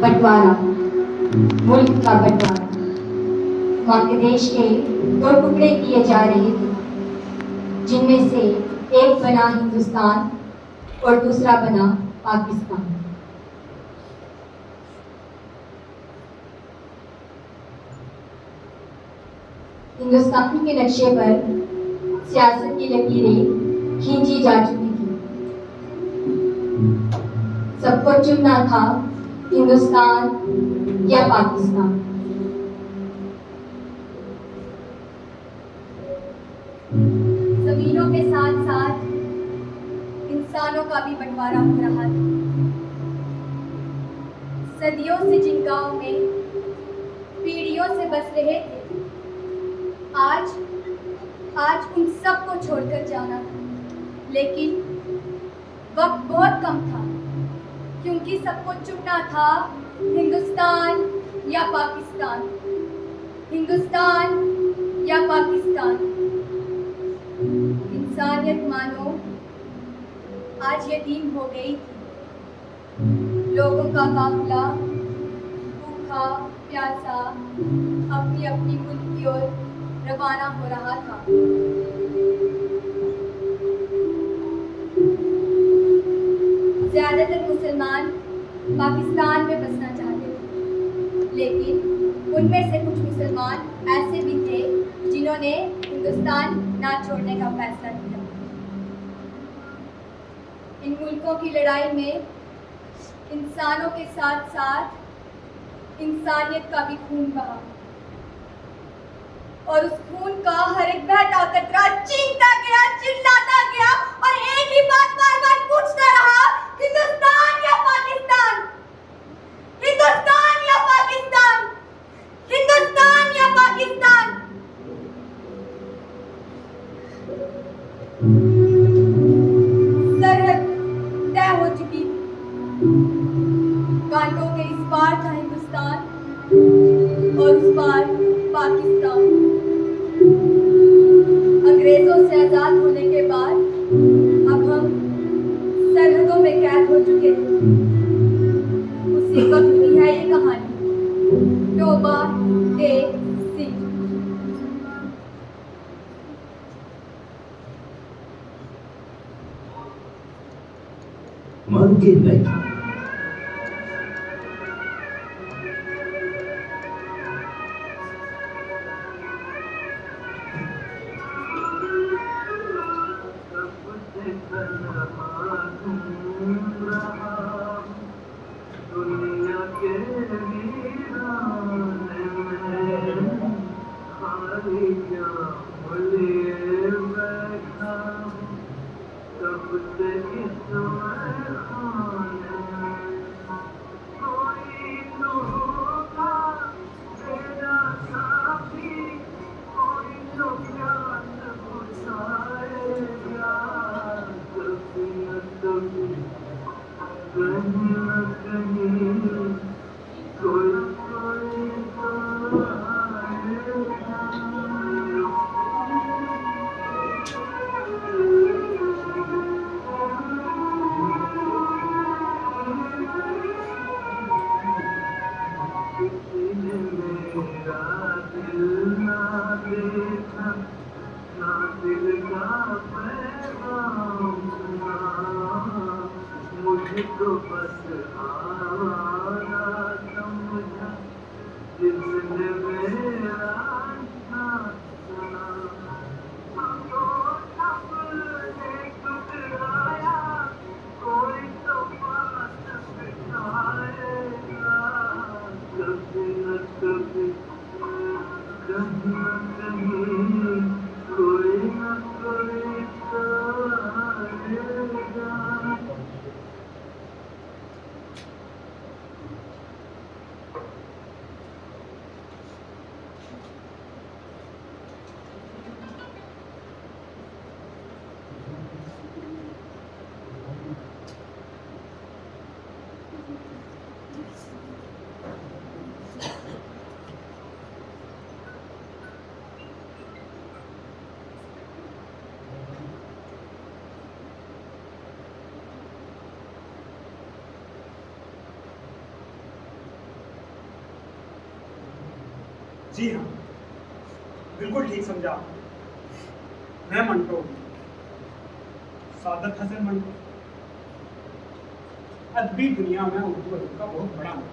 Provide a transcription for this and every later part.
बंटवारा, मुल्क का बंटवारा। माँ के देश के दो टुकड़े किए जा रहे थे, जिनमें से एक बना हिंदुस्तान और दूसरा बना पाकिस्तान। हिंदुस्तान के नक्शे पर सियासत की लकीरें खींची जा चुकी थी। सबको चुनना था हिंदुस्तान या पाकिस्तान। जमीनों के साथ साथ इंसानों का भी बंटवारा हो रहा था। सदियों से जिन गांवों में पीढ़ियों से बस रहे थे, आज उन सबको छोड़कर जाना था। लेकिन वक्त बहुत कम था, क्योंकि सबको चुनना था हिंदुस्तान या पाकिस्तान, हिंदुस्तान या पाकिस्तान। इंसानियत मानो आज यतीम हो गई थी। लोगों का काफिला भूखा प्यासा अपनी अपनी मुल्क की ओर रवाना हो रहा था। ज्यादातर मुसलमान पाकिस्तान में बसना चाहते थे, लेकिन उनमें से कुछ मुसलमान ऐसे भी थे जिन्होंने हिंदुस्तान ना छोड़ने का फैसला किया। इन मुल्कों की लड़ाई में इंसानों के साथ साथ इंसानियत का भी खून बहा, और उस खून का हर एक बहता कतरा चीखता गया, चिल्लाता गया और एक ही बात बार बार पूछता रहा, हिंदुस्तान या पाकिस्तान, हिंदुस्तान या पाकिस्तान, हिंदुस्तान या पाकिस्तान। सरहद तय हो चुकी थी। कांटों के इस पार था हिंदुस्तान और उस पार पाकिस्तान। अंग्रेजों से आजाद होने के बाद अब हम सरहदों में कैद हो चुके थे। उसी वक्त की है ये कहानी, टोबा टेक सिंह। मन के नहीं जी हाँ, बिल्कुल ठीक समझा। मैं मंटो हूँ, सादत हसन मंटो। अदबी दुनिया में उर्दू अदब का बहुत बड़ा नाम है,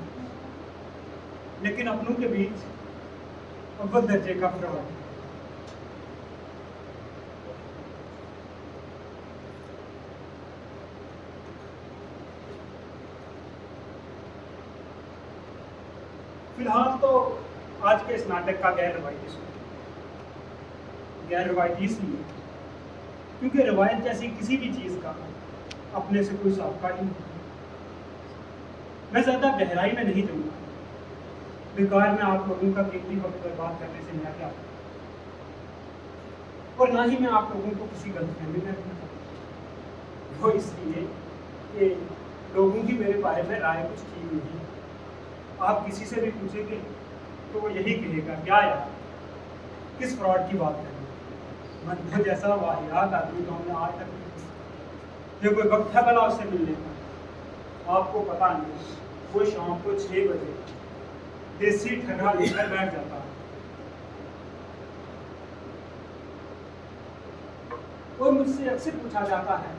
लेकिन अपनों के बीच अव्वल दर्जे का फ्रॉड है। फिलहाल तो आज के इस नाटक का गैर रवायती इसलिए क्योंकि रवायत जैसी किसी भी चीज का अपने से कोई साबका ही नहीं। मैं ज्यादा गहराई में नहीं जाऊंगा, बेकार में आप लोगों का कीमती वक्त बर्बाद करने से मेरा क्या, और ना ही मैं आप लोगों को किसी गलतफहमी में रखना चाहता। वो इसलिए कि लोगों की मेरे बारे में राय कुछ ठीक नहीं है। आप किसी से भी पूछेंगे तो वो यही कहेगा, क्या यार किस फ्रॉड की बात करें। मंटो जैसा वाहियात आदमी तो हमने आज तक नहीं। ये कोई वक्त है भला उससे मिलने का? आपको पता नहीं, वो शाम को 6 बजे देसी ठगा लेकर बैठ जाता है और मुझसे अक्सर पूछा जाता है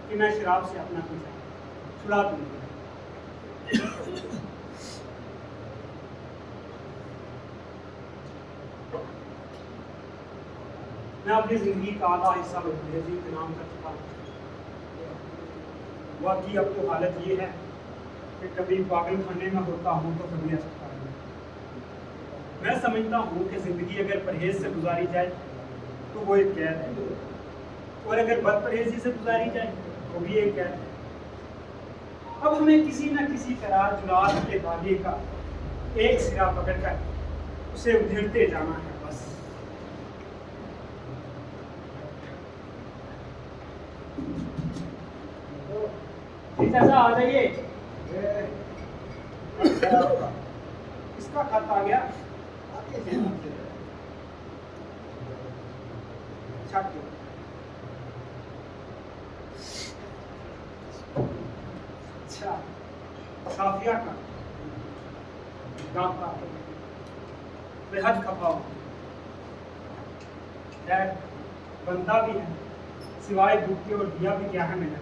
कि मैं शराब से अपना पीछा छुड़ा दूंगा। मैं अपनी जिंदगी का आधा हिस्सा बदलेजी इंतजाम कर चुका हूँ। वाकई अब तो हालत ये है कि कभी पागल खाने में होता हूँ तो कभी अस्पताल में। मैं समझता हूँ कि जिंदगी अगर परहेज से गुजारी जाए तो वो एक कैद है, और अगर बदपरहेजी से गुजारी जाए तो भी एक कैद है। अब हमें किसी न किसी तरह जुलाब के धागे का एक सिरा पकड़कर उसे उधेड़ते जाना है बस। ऐसा आ जाइए। इसका खत आ गया। अच्छा, साफिया का गाँव बेहद खफा हूँ। बनता भी है, सिवाय दुख के और दिया भी क्या है मैंने,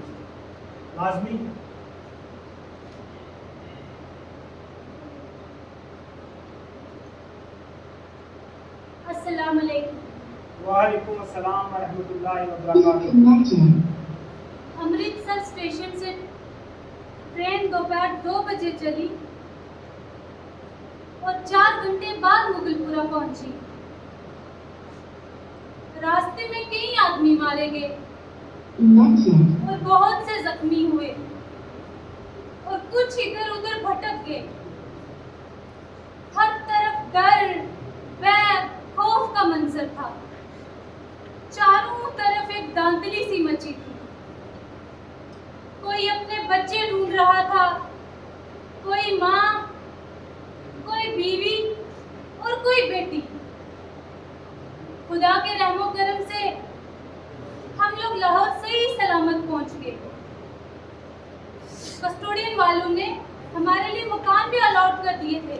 लाजमी है। अस्सलाम वालेकुम। वालेकुम अस्सलाम व रहमतुल्लाहि व बरकातुहू। अमृतसर स्टेशन से ट्रेन दोपहर 2 बजे चली और 4 घंटे बाद मुगलपुरा पहुंची। रास्ते में कई आदमी मारे गए और बहुत से जख्मी हुए और कुछ इधर उधर भटक गए। हर तरफ डर, भय, खौफ का मंजर था। चारों तरफ एक दांतली सी मची थी। कोई अपने बच्चे ढूंढ रहा था, कोई माँ, कोई बीवी और कोई बेटी। खुदा के रहमो करम से हम लोग लाहौर से ही सलामत पहुंच गए। कस्टोडियन वालों ने हमारे लिए मकान भी अलॉट कर दिए थे।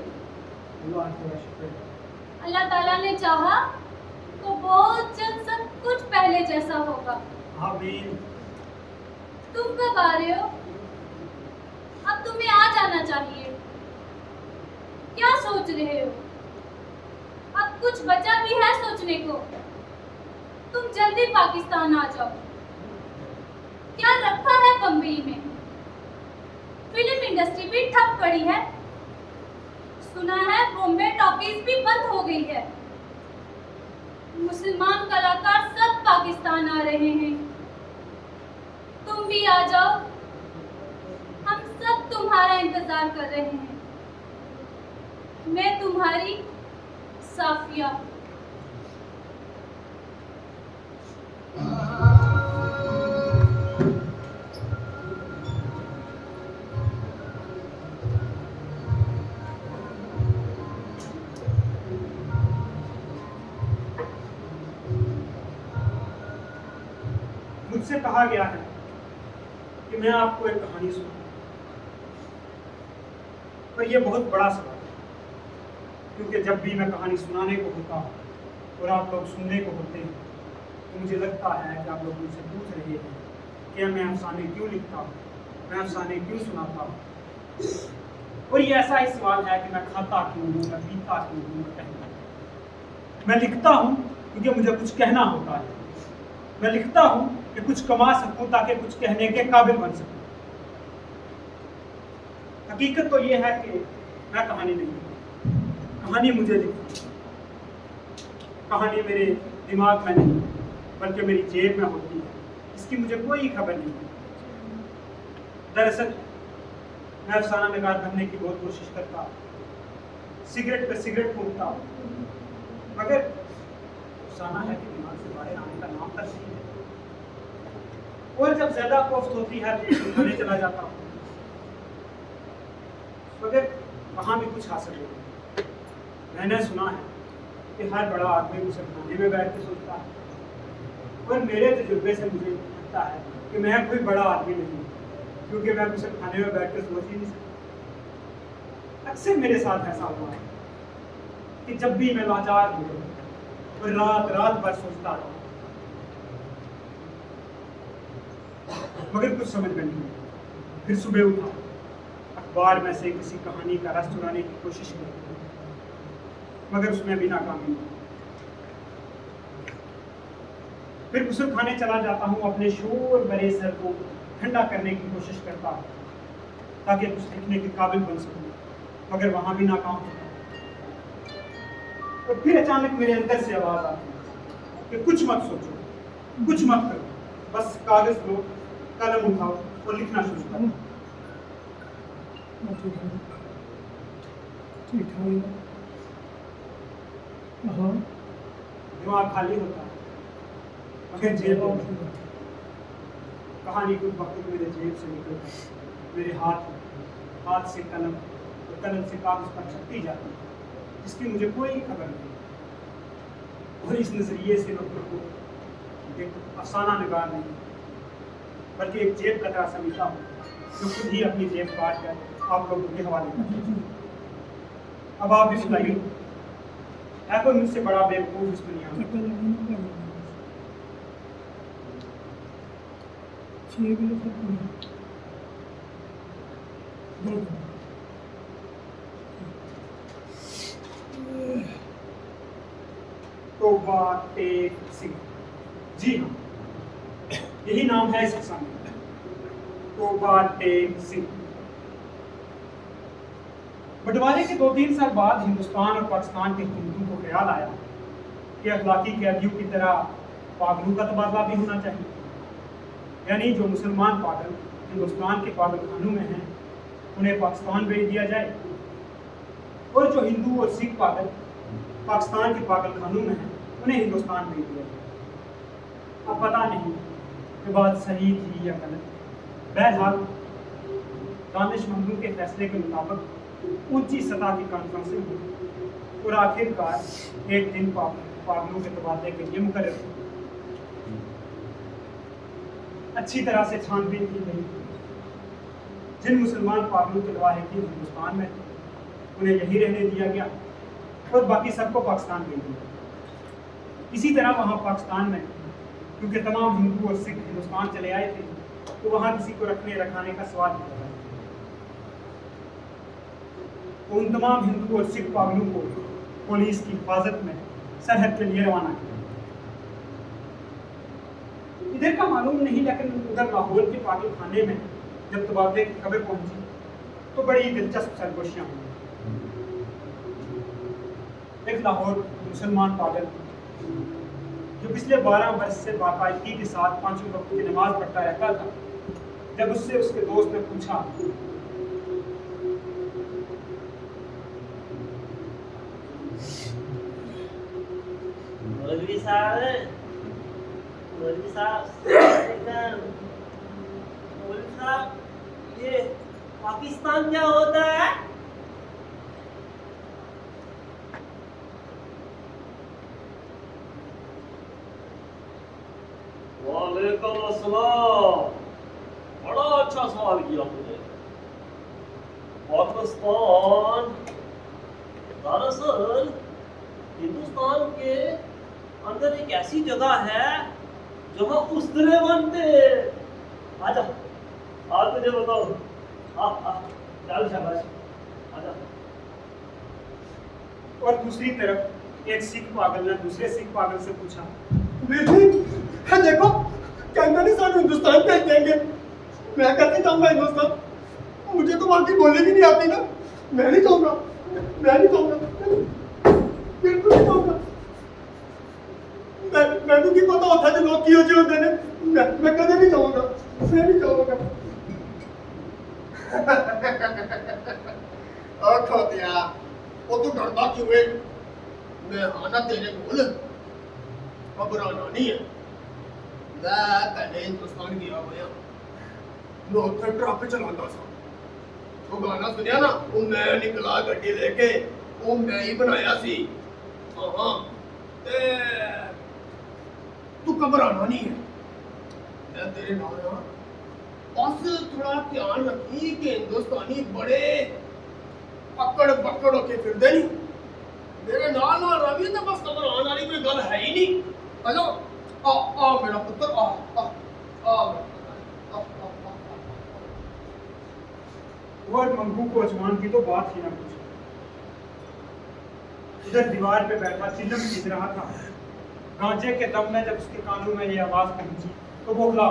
अल्लाह ताला ने चाहा तो बहुत जल्द सब कुछ पहले जैसा होगा। आमीन। तुम कब आ रहे हो? अब तुम्हें आ जाना चाहिए। क्या सोच रहे हो? अब कुछ बचा भी है सोचने को। तुम जल्दी पाकिस्तान आ जाओ। क्या रखा है बम्बई में? फिल्म इंडस्ट्री भी ठप पड़ी है। सुना है बॉम्बे टॉकीज भी बंद हो गई है। मुसलमान कलाकार सब पाकिस्तान आ रहे हैं। तुम भी आ जाओ। हम सब तुम्हारा इंतजार कर रहे हैं। मैं तुम्हारी साफिया। मुझसे कहा गया है कि मैं आपको एक कहानी सुनाऊं, पर यह बहुत बड़ा सवाल है क्योंकि जब भी मैं कहानी सुनाने को होता हूँ और आप लोग सुनने को होते हैं तो मुझे लगता है कि आप लोग मुझसे पूछ रहे हैं कि मैं अफसाने क्यों लिखता हूँ, मैं अफसाने क्यों सुनाता हूँ। और ये ऐसा ही सवाल है कि मैं खाता क्यों हूँ, मैं पीता क्यों हूँ, मैं कहता हूँ। मैं लिखता हूँ क्योंकि मुझे कुछ कहना होता है। मैं लिखता हूँ कि कुछ कमा सकूँ ताकि कुछ कहने के काबिल बन सकूँ। हकीकत तो ये है कि मैं कहानी नहीं लिखता, कहानी मुझे लिखती है। कहानी मेरे दिमाग में नहीं बल्कि मेरी जेब में होती है, इसकी मुझे कोई खबर नहीं। दरअसल मैं अफसाना निगार बनने की बहुत कोशिश करता, सिगरेट पे सिगरेट फूंकता, मगर अफसाना है कि दिमाग से बाहर आने का नाम तक नहीं है। और जब ज्यादा कोफ्त होती है तो खाने चला जाता हूँ, मगर वहाँ भी कुछ हासिल नहीं। मैंने सुना है कि हर बड़ा आदमी मुसलमानी में बैठ के सोचता है, और मेरे तजुर्बे से मुझे लगता है कि मैं कोई बड़ा आदमी नहीं हूँ, क्योंकि मैं मुसलमाने में बैठ कर सोच ही नहीं सकता। अक्सर मेरे साथ ऐसा हुआ है कि जब भी मैं लाचार हूँ और रात रात भर सोचता रहा, मगर कुछ समझ में नहीं आया। फिर सुबह उठा, अखबार में से किसी कहानी का रस चुराने की कोशिश की, मगर उसमें भी नाकामी हुई। फिर गुस्ल खाने चला जाता हूँ, अपने शोर भरे सर को ठंडा करने की कोशिश करता हूँ ताकि कुछ लिखने के काबिल बन सकूँ, मगर वहाँ भी नाकाम होता हूँ। और फिर अचानक मेरे अंदर से आवाज़ आती है कि कुछ मत सोचो, कुछ मत करो, बस कागज लो, कलम उठाओ और लिखना शुरू करो। दिमाग खाली होता है, मगर जेब कहानी कुछ वक्त मेरे जेब से निकलता है, मेरे हाथ से कलम और कलम से कागज पर छपती जाती है, जिसकी मुझे कोई खबर नहीं। और इस नजरिए से मैं खुद को एक अफसाना निगार नहीं बल्कि एक जेब कतरा समझता हूँ, जो खुद ही अपनी जेब काट कर आप लोगों के हवाले करता हूँ। अब आप भी सुनाइए, है कोई मुझसे बड़ा बेवकूफ इस दुनिया में? तौबा टेक सिंह, जी हाँ, यही नाम है इस अफसाने का, तौबा टेक सिंह। बंटवारे के 2-3 साल बाद हिंदुस्तान और पाकिस्तान के हुकूमतों को ख्याल आया कि अखलाकी कैदियों की तरह पागलों का तबादला भी होना चाहिए, यानी जो मुसलमान पागल हिंदुस्तान के पागल खानों में हैं उन्हें पाकिस्तान भेज दिया जाए, और जो हिंदू और सिख पागल पाकिस्तान के पागल खानों में हैं उन्हें हिंदुस्तान भेज दिया जाए। अब पता नहीं कि बात सही थी या गलत, बहरहाल दानिशमंदों के फैसले के मुताबिक ऊंची सतह की कॉन्फ्रेंसिंग हुई और आखिरकार एक दिन पागलों के तबादले के लिए मुकर्रर हुआ। अच्छी तरह से छानबीन की गई, जिन मुसलमान पागलों के लवाहिकीन हिंदुस्तान में उन्हें यही रहने दिया गया और बाकी सबको पाकिस्तान भेज दिया। इसी तरह वहाँ पाकिस्तान में क्योंकि तमाम हिंदू और सिख हिंदुस्तान चले आए थे, तो वहाँ किसी को रखने रखाने का सवाल नहीं था। तो उन तमाम हिंदू और सिख पागलों को पुलिस की हिफाजत में सरहद के लिए रवाना किया। इधर का मालूम नहीं, लेकिन उधर लाहौर के पागल खाने में जब तबादले की खबर पहुंची तो बड़ी दिलचस्प सरगोशियां हुई। एक लाहौर मुसलमान पागल जो पिछले 12 वर्ष से बाकायदगी के साथ 5 वक्त की नमाज पढ़ता रहता था, जब उससे उसके दोस्त ने पूछा मौलवी साहब, ये पाकिस्तान क्या होता है? वालेकुम अस्सलाम। बड़ा अच्छा सवाल किया तुमने। पाकिस्तान दरअसल हिंदुस्तान के अंदर एक ऐसी जगह है जहाँ उस्तरे बनते हैं। आजा, आज तुझे बताओ। आ चल शाबाश, आजा। और दूसरी तरफ एक सिख पागल ने दूसरे सिख पागल से पूछा, बेटी देखो कहना नहीं सारे हिंदुस्तान भेज देंगे। मैं कैसे जाऊंगा हिंदुस्तान? मुझे तो वहां की बोली भी नहीं आती ना। मैं नहीं जाऊंगा, मैं नहीं जाऊंगा, बिल्कुल नहीं जाऊंगा। मैं तो की पता होता है जो लोग की होते होते ने। मैं कदे नहीं जाऊंगा, मैं नहीं जाऊंगा। और खोतिया वो तो डरता क्यों है? मैं आना तेरे बोल घबराना नहीं है। मैं पहले हिंदुस्तान गया हुआ मैं उत्थे ट्रक चलाता था। वो गाना सुनिया ना, वो मैं निकला गड्डी लेके, वो मैं ही बनाया सी। हाँ तू घबराना नहीं है, मैं तेरे नाल ना। बस थोड़ा ध्यान रखी कि हिंदुस्तानी बड़े अकड़ बकड़ होके फिरदे नहीं। मेरे नाल ना रवि तो बस घबराने वाली कोई गल है ही नहीं। हेलो आ मेरा पुत्र आ आ आ और मंगू को अजमान की तो बात ही ना पूछो। इधर दीवार पे बैठा चिल्लम खींच रहा था। गांजे के दम में जब उसके कानों में ये आवाज पहुंची तो बोला,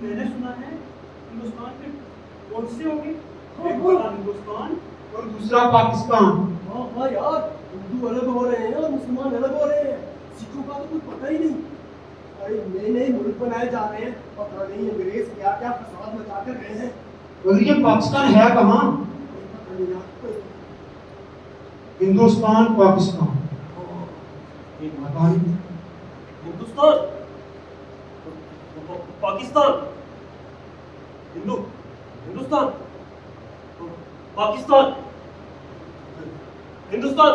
मैंने सुना है हिंदुस्तान में कौन से होगी? एक बड़ा हिंदुस्तान और दूसरा पाकिस्तान। हाँ यार, हिंदू अलग हो रहे हैं और मुसलमान अलग हो रहे हैं। सिखों का तो कुछ पता ही नहीं। अरे नए नए मुल्क बनाए जा रहे हैं, पता नहीं अंग्रेज क्या क्या फसाद मचा कर रहे हैं। और ये पाकिस्तान है कहाँ? हिंदुस्तान पाकिस्तान एक मकान। हिंदुस्तान, पाकिस्तान, हिंदुस्तान, पाकिस्तान, हिंदुस्तान,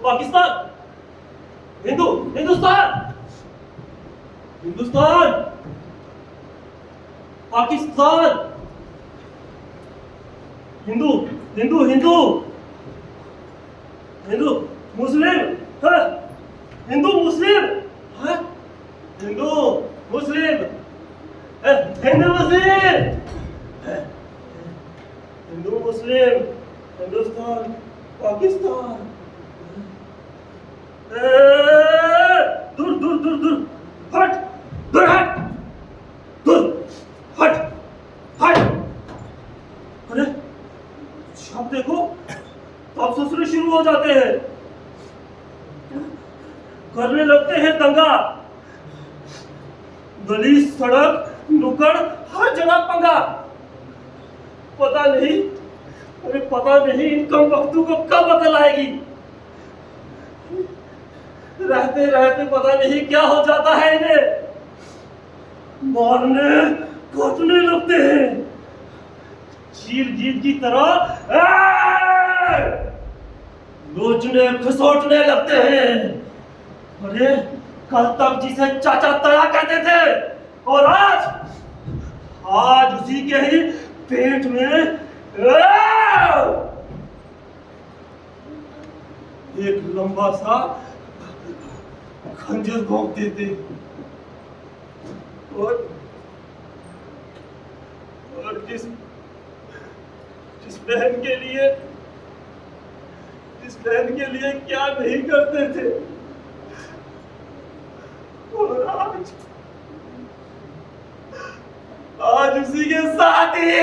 पाकिस्तान, हिंदुस्तान, हिंदुस्तान, पाकिस्तान, हिंदू हिंदू हिंदू हिंदू मुस्लिम है, हिंदू मुस्लिम है, हिंदू मुस्लिम, हिंदू मुस्लिम, हिंदू मुस्लिम, हिंदुस्तान पाकिस्तान। दूर दूर दूर दूर हट, दूर हट, दूर हट, हट। अरे अब देखो अब ससुरे शुरू हो जाते हैं, करने लगते हैं दंगा। गली सड़क नुक्कड़ हर जगह पंगा। पता नहीं, अरे पता नहीं इन कम वक्तों को कब अकल आएगी। रहते रहते पता नहीं क्या हो जाता है इन्हें, मारने काटने लगते हैं चील गीत की तरह, नोचने खसोटने लगते हैं। अरे कल तक जिसे चाचा तया कहते थे और आज उसी के ही पेट में एक लंबा सा खंजर भोंक देते। और जिस बहन के लिए क्या नहीं करते थे, और आज उसी के साथ ये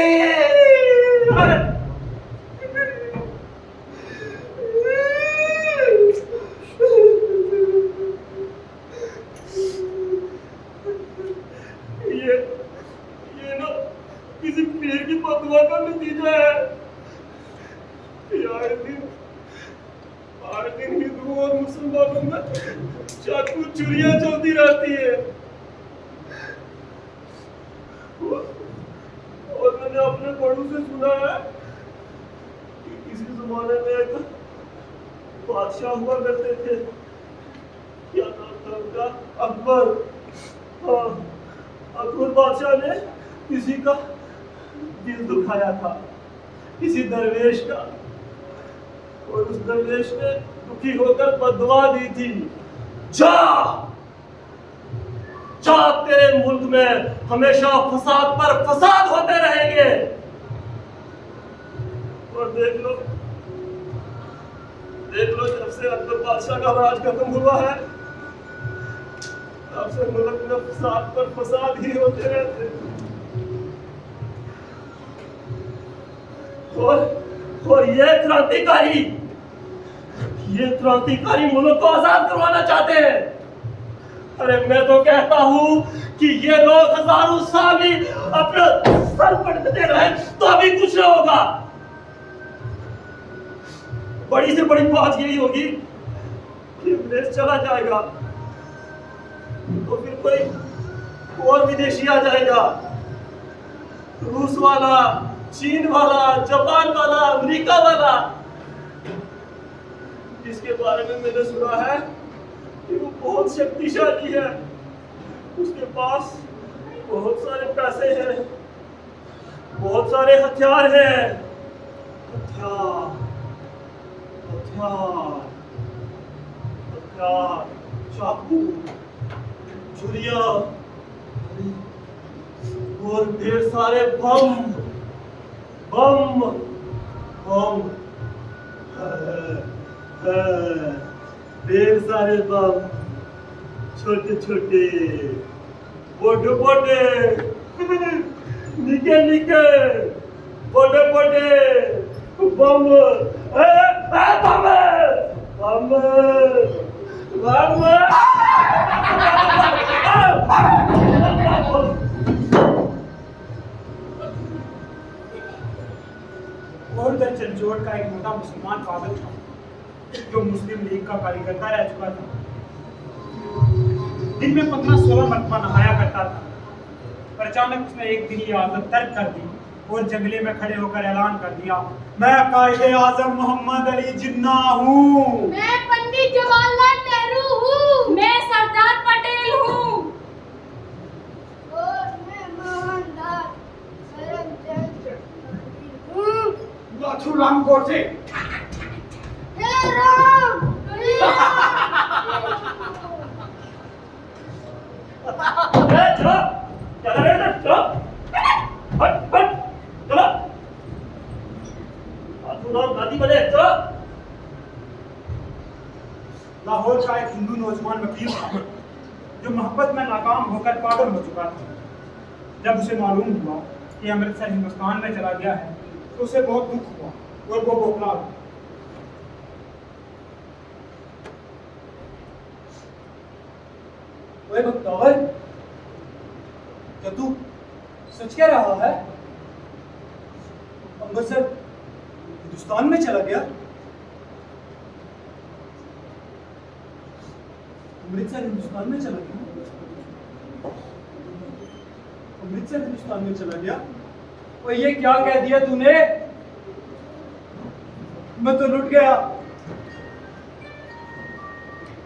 ना किसी पीर की फतवा का नतीजा है। हर दिन हिंदुओं और मुसलमानों में चाकू चुरियां चलती रहती है। और मैंने अपने बड़ों से सुना है कि किसी जमाने में एक बादशाह हुआ करते थे, क्या नाम था उनका, अकबर। अकबर बादशाह ने किसी का दिल दुखाया था, किसी दरवेश का, और उस दरवेश ने दुखी होकर बददुआ दी थी, जा जा तेरे मुल्क में हमेशा फसाद पर फसाद होते रहेंगे। और देख लो जब से अकबर बादशाह का राज खत्म हुआ है तब से मुल्क में फसाद पर फसाद ही होते रहते। और ये क्रांतिकारी मुल्क को आजाद करवाना चाहते हैं। अरे मैं तो कहता हूं कि ये लोग हजारों साल ही अपना सर पटकते रहे तो अभी कुछ नहीं होगा। बड़ी से बड़ी बात यही होगी कि विदेश चला जाएगा तो फिर कोई और विदेशी आ जाएगा, रूस वाला, चीन वाला, जापान वाला, अमेरिका वाला। इसके बारे में मैंने सुना है कि वो बहुत शक्तिशाली है, उसके पास बहुत सारे पैसे हैं, बहुत सारे हथियार हैं। हथियार, चाकू, छुरिया और ढेर सारे बम। ढेर सारे बम, छोटे छोटे, बड़े बड़े, निके निके, बड़े बड़े बम। और उधर चंचोट का एक मोटा मुसलमान पागल था जो मुस्लिम लीग का कार्यकर्ता रह चुका था। दिन में 15-16 मरतबा नहाया करता था, पर अचानक उसने एक दिन ये आदत तर्क कर दी और जंगले में खड़े होकर ऐलान कर दिया, मैं कायदे आजम मोहम्मद अली जिन्ना हूँ। मैं पंडित जवाहरलाल नेहरू हूँ। मैं सरदार पटेल हूँ। और मैं मोहनदास करमचंद गांधी हूँ। लाठू राम गोडसे। हे राम, हे लाहौर का एक हिंदू नौजवान वकील था जो मोहब्बत में नाकाम होकर पागल हो चुका था। जब उसे मालूम हुआ कि अमृतसर हिंदुस्तान में चला गया है तो उसे बहुत दुख हुआ और वो बौखला गया। ओए बख्तौर, क्या तू सच कह रहा है? अमृतसर हिंदुस्तान में चला गया? अमृतसर हिंदुस्तान में चला गया? अमृतसर हिंदुस्तान में चला गया? ओए ये क्या कह दिया तूने? मैं तो लुट गया,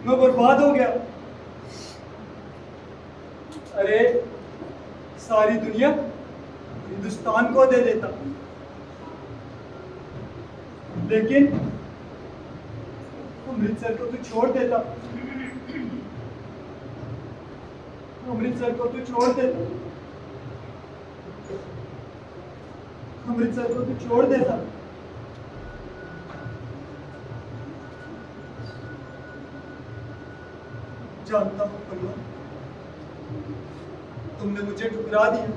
मैं बर्बाद हो गया। अरे सारी दुनिया हिंदुस्तान को दे देता, लेकिन अमृतसर को तू छोड़ देता। अमृतसर को तू छोड़ देता। अमृतसर को तू छोड़ देता। जानता हूं पन्ना, तुमने मुझे ठुकरा दिया,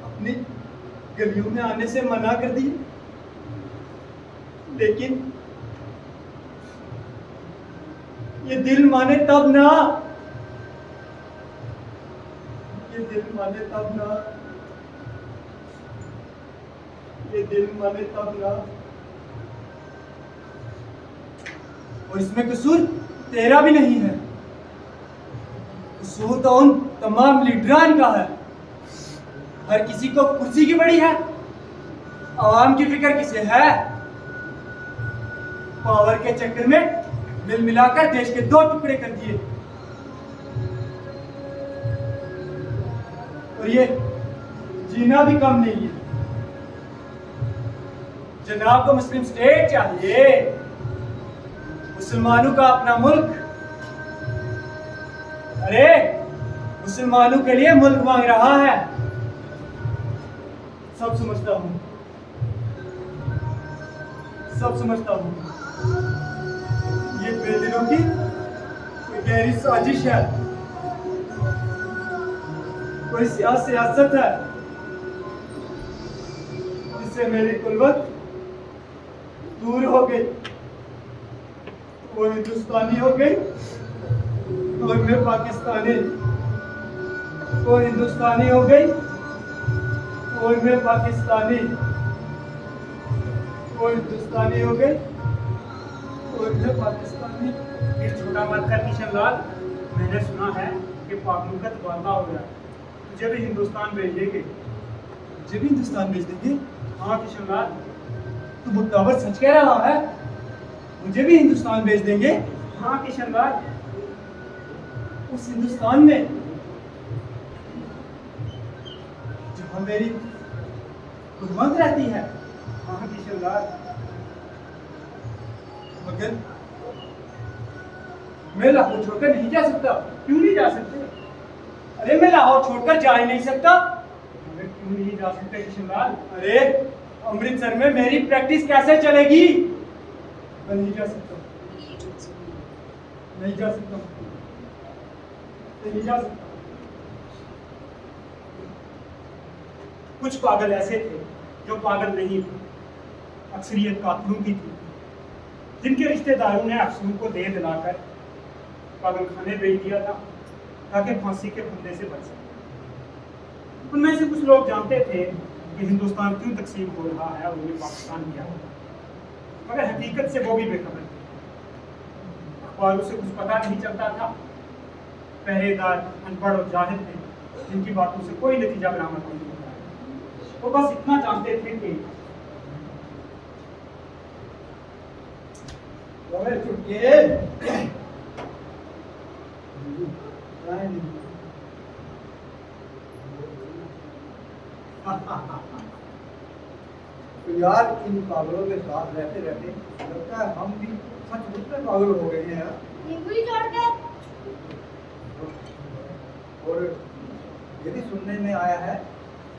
अपनी गलियों में आने से मना कर दिया, लेकिन ये दिल माने तब ना, ये दिल माने तब ना, ये दिल माने तब ना। और इसमें कसूर तेरा भी नहीं है, कसूर तो उन तमाम लीडरान का है। हर किसी को कुर्सी की बड़ी है, आवाम की फिक्र किसे है? पावर के चक्कर में मिल मिलाकर देश के दो टुकड़े कर दिए। और ये जीना भी कम नहीं है। जनाब को मुस्लिम स्टेट चाहिए, मुसलमानों का अपना मुल्क। अरे मुसलमानों के लिए मुल्क मांग रहा है। सब समझता हूं, सब समझता हूं। ये बेदिलों की कोई गहरी साजिश है, कोई सियासत है जिससे मेरी कुर्बत दूर हो गई। वो हिंदुस्तानी हो गई और मैं पाकिस्तानी। वो हिंदुस्तानी हो गई और मैं पाकिस्तानी। वो हिंदुस्तानी हो गई और मैं पाकिस्तानी। फिर छोटा मत कर किशन लाल, मैंने सुना है कि पाकमुकत वादा हो गया, तुझे भी हिंदुस्तान भेज देंगे। मुझे भी हिंदुस्तान भेज देंगे? हाँ किशन लाल, तू मुक्ताबर सच कह रहा है? मुझे भी हिंदुस्तान भेज देंगे? हाँ किशन लाल, उस हिंदुस्तान में जहां मेरी कुर्बान रहती है। हाँ किशन लाल, मगर मैं लाहौर छोड़कर नहीं जा सकता। क्यों नहीं जा सकते? अरे मैं लाहौर छोड़कर जा ही नहीं सकता। अरे क्यों नहीं जा सकते किशन लाल? अरे अमृतसर में मेरी प्रैक्टिस कैसे चलेगी? मैं नहीं जा सकता, नहीं जा सकता, नहीं जा सकता। कुछ पागल ऐसे थे जो पागल नहीं थे, अक्सरियत कातलों की थी, जिनके रिश्तेदारों ने अफसूर को दे दिलाकर पागल खाने भेज दिया था ताकि फांसी के फंदे से बच सके। उनमें से कुछ लोग जानते थे कि हिंदुस्तान क्यों तकसीम हो रहा है और उन्हें पाकिस्तान किया, मगर हकीकत से वो भी बेखबर थे। अखबारों से कुछ पता नहीं चलता था। पहरेदार अनपढ़ और जाहिल थे, जिनकी बातों से कोई नतीजा बरामद नहीं होता। वो बस इतना जानते थे कि तो यार इन पागलों के साथ रहते रहते लगता है हम भी सचमुच में पागल हो गए हैं यार। नींबू छोड़ के और ये भी सुनने में आया है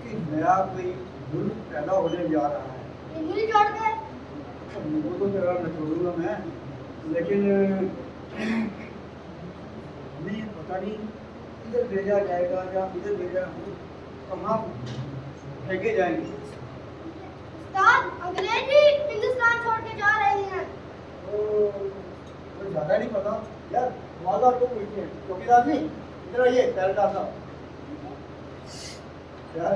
कि नया कोई मुल्क पैदा होने जा रहा है। नींबू छोड़ के वो तो तेरा न छोड़ूंगा मैं, लेकिन हमें पता नहीं इधर भेजा जाएगा या इधर भेजा, कहाँ फेंके जाएंगे। उस्ताद अंग्रेज भी हिंदुस्तान छोड़ के जा रहे हैं। तो ज़्यादा नहीं पता यार, वादा तो पूछते हैं चौकीदार जी, इधर आइए पहलदार साहब। यार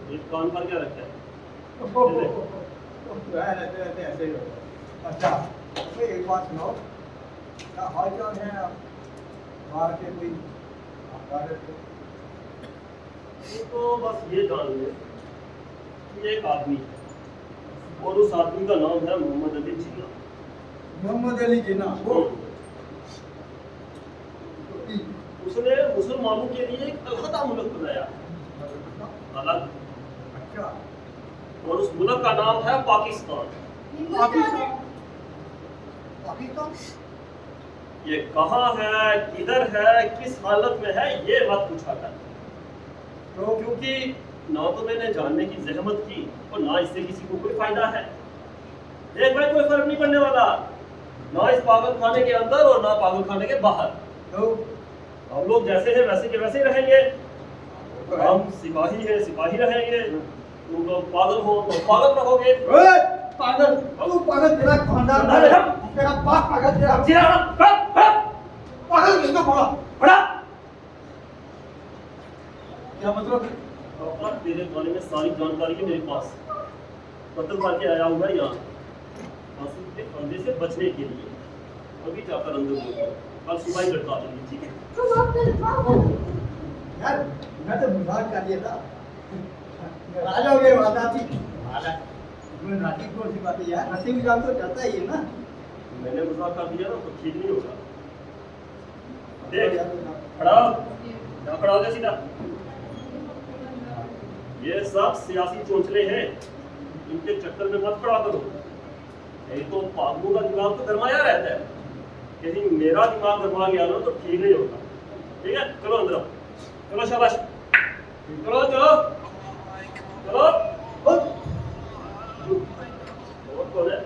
एक कान पर क्या रखता है? रहते रहते ऐसे ही होगा। अच्छा तो एक बात सुनाओ, क्या हाल चाल है आप बाहर के कोई ये तो बस ये जान ले कि एक आदमी है और उस आदमी का नाम है मोहम्मद अली जिन्ना। मोहम्मद अली जिन्ना, वो उसने मुसलमानों के लिए एक अलहदा मुल्क बनाया, अलग, अच्छा और उस मुल्क का नाम है पाकिस्तान। नींबू छोड़ के पाकिस्तान ये कहाँ है, किधर है, किस हालत में है, ये मत पूछा कर। तो क्योंकि ना तो मैंने जानने की जहमत की और ना इससे किसी को कोई फायदा है। देख भाई, कोई फर्क नहीं पड़ने वाला, ना इस पागल खाने के अंदर और ना पागल खाने के बाहर। तो हम लोग जैसे हैं वैसे के वैसे ही रहेंगे। हम सिपाही हैं, सिपाही रहेंगे। तुम लोग पागल हो तो पागल रहोगे। ओए पागल, तू पागल, तेरा खानदान अरे हम तेरा बाप पागल, तेरा पागल किसको पड़ा? बड़ा क्या मतलब? पापा, तेरे बारे में सारी जानकारी है मेरे पास। कत्ल करके आया हूँ मैं यहाँ फांसी के फंदे से बचने के लिए। अभी जाकर अंदर होगा, कल सुबह ही लड़का देंगे, ठीक है? तुम अब दिलवाओ। यार मैं तो मजाक कर लिया था, नाराज हो गए वादा थी। मैं राजी कौन सी बात है यार, हंसी मजाक तो चलता ही है ना। मैंने मजाक कर दिया ना तो ठीक नहीं होगा। देख, खड़ा हो, यहाँ खड़ा हो जा सीधा। ये सब सियासी चोंचले हैं, इनके चक्कर में मत पड़ा करो। नहीं तो पागलों का दिमाग तो गरमाया रहता है, कहीं मेरा दिमाग गरमा गया ना तो ठीक नहीं होगा। ठीक है, चलो अंदर आओ। चलो शाबाश, चलो चलो चलो। और कौन है?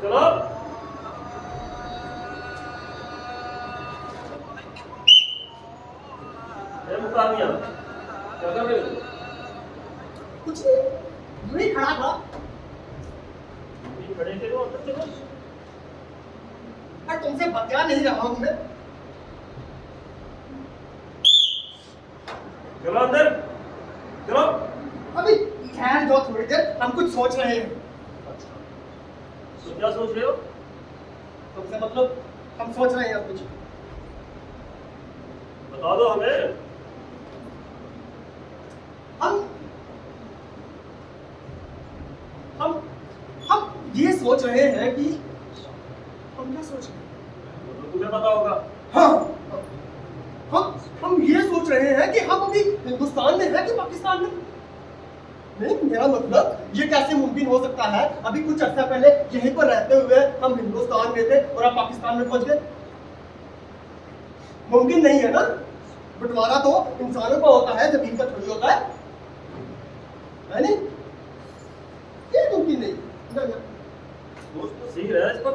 चलो। मुकामिया क्या कर रहे हो? कुछ नहीं, यूं ही खड़ा था। खड़े थे वो, अंदर चलो। पर तुमसे बतिया नहीं रहा हूं मैं। चलो अंदर, चलो। अभी ठहर जाओ थोड़ी देर, हम कुछ सोच रहे हैं। तो क्या सोच रहे हो? तुमसे मतलब हम सोच रहे हैं कुछ। बता दो हमें। हम ये सोच रहे हैं कि हम क्या सोच रहे हैं? तो तुम्हें पता होगा। हाँ, हम ये सोच रहे हैं कि हम अभी हिंदुस्तान में हैं कि पाकिस्तान में। नहीं, मेरा मतलब ये कैसे मुमकिन हो सकता है? अभी कुछ अर्सा पहले यहीं पर रहते हुए हम हिंदुस्तान में थे और अब पाकिस्तान में पहुंच गए। मुमकिन नहीं है ना। बंटवारा तो इंसानों का होता है, जमीन का थोड़ी होता है नहीं? ये मुमकिन नहीं। ना ना, दोस्त तो सही रहा है इस पर।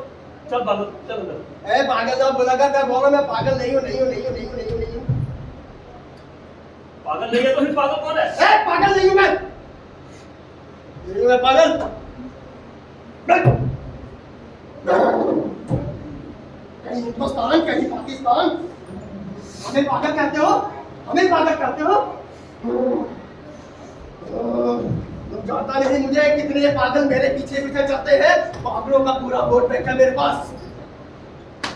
चल पागल, चल अंदर। ए पागल ना बोला कर, मैं बोल रहा हूं मैं पागल नहीं हूं, नहीं हूं, नहीं हूं, नहीं हूं, नहीं हूं, नहीं हूं। पागल नहीं है तो फिर पागल कौन है? ए पागल नहीं हूं मैं, नहीं हूं मैं पागल। कहीं हिंदुस्तान कहीं पाकिस्तान, हमें पागल कहते हो, हमें पागल कहते हो। तुम जानता नहीं मुझे कितने पागल मेरे पीछे पीछे चलते हैं। पागलों का पूरा बोर्ड बैठा है मेरे पास।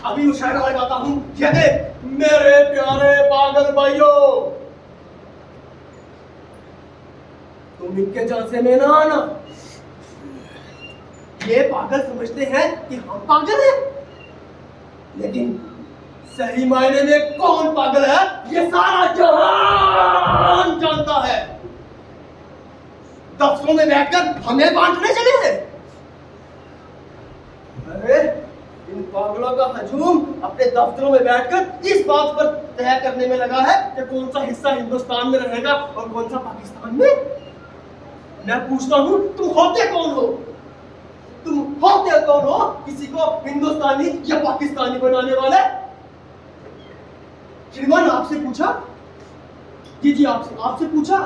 अभी मुशायरा लगाता हूँ, ये देख मेरे प्यारे पागल भाइयों, तुम इनके झांसे में ना आना। ये पागल समझते हैं कि हम पागल हैं, लेकिन सही मायने में कौन पागल है ये सारा जहान जानता है। दफ्तरों में बैठकर हमें बांटने चले हैं। अरे इन पागलों का हजूम अपने दफ्तरों में बैठकर इस बात पर तय करने में लगा है कि कौन सा हिस्सा हिंदुस्तान में रहेगा और कौन सा पाकिस्तान में। मैं पूछता हूं तुम होते कौन हो? तुम होते कौन हो किसी को हिंदुस्तानी या पाकिस्तानी बनाने वाले? श्रीमान आपसे पूछा? जी आपसे पूछा?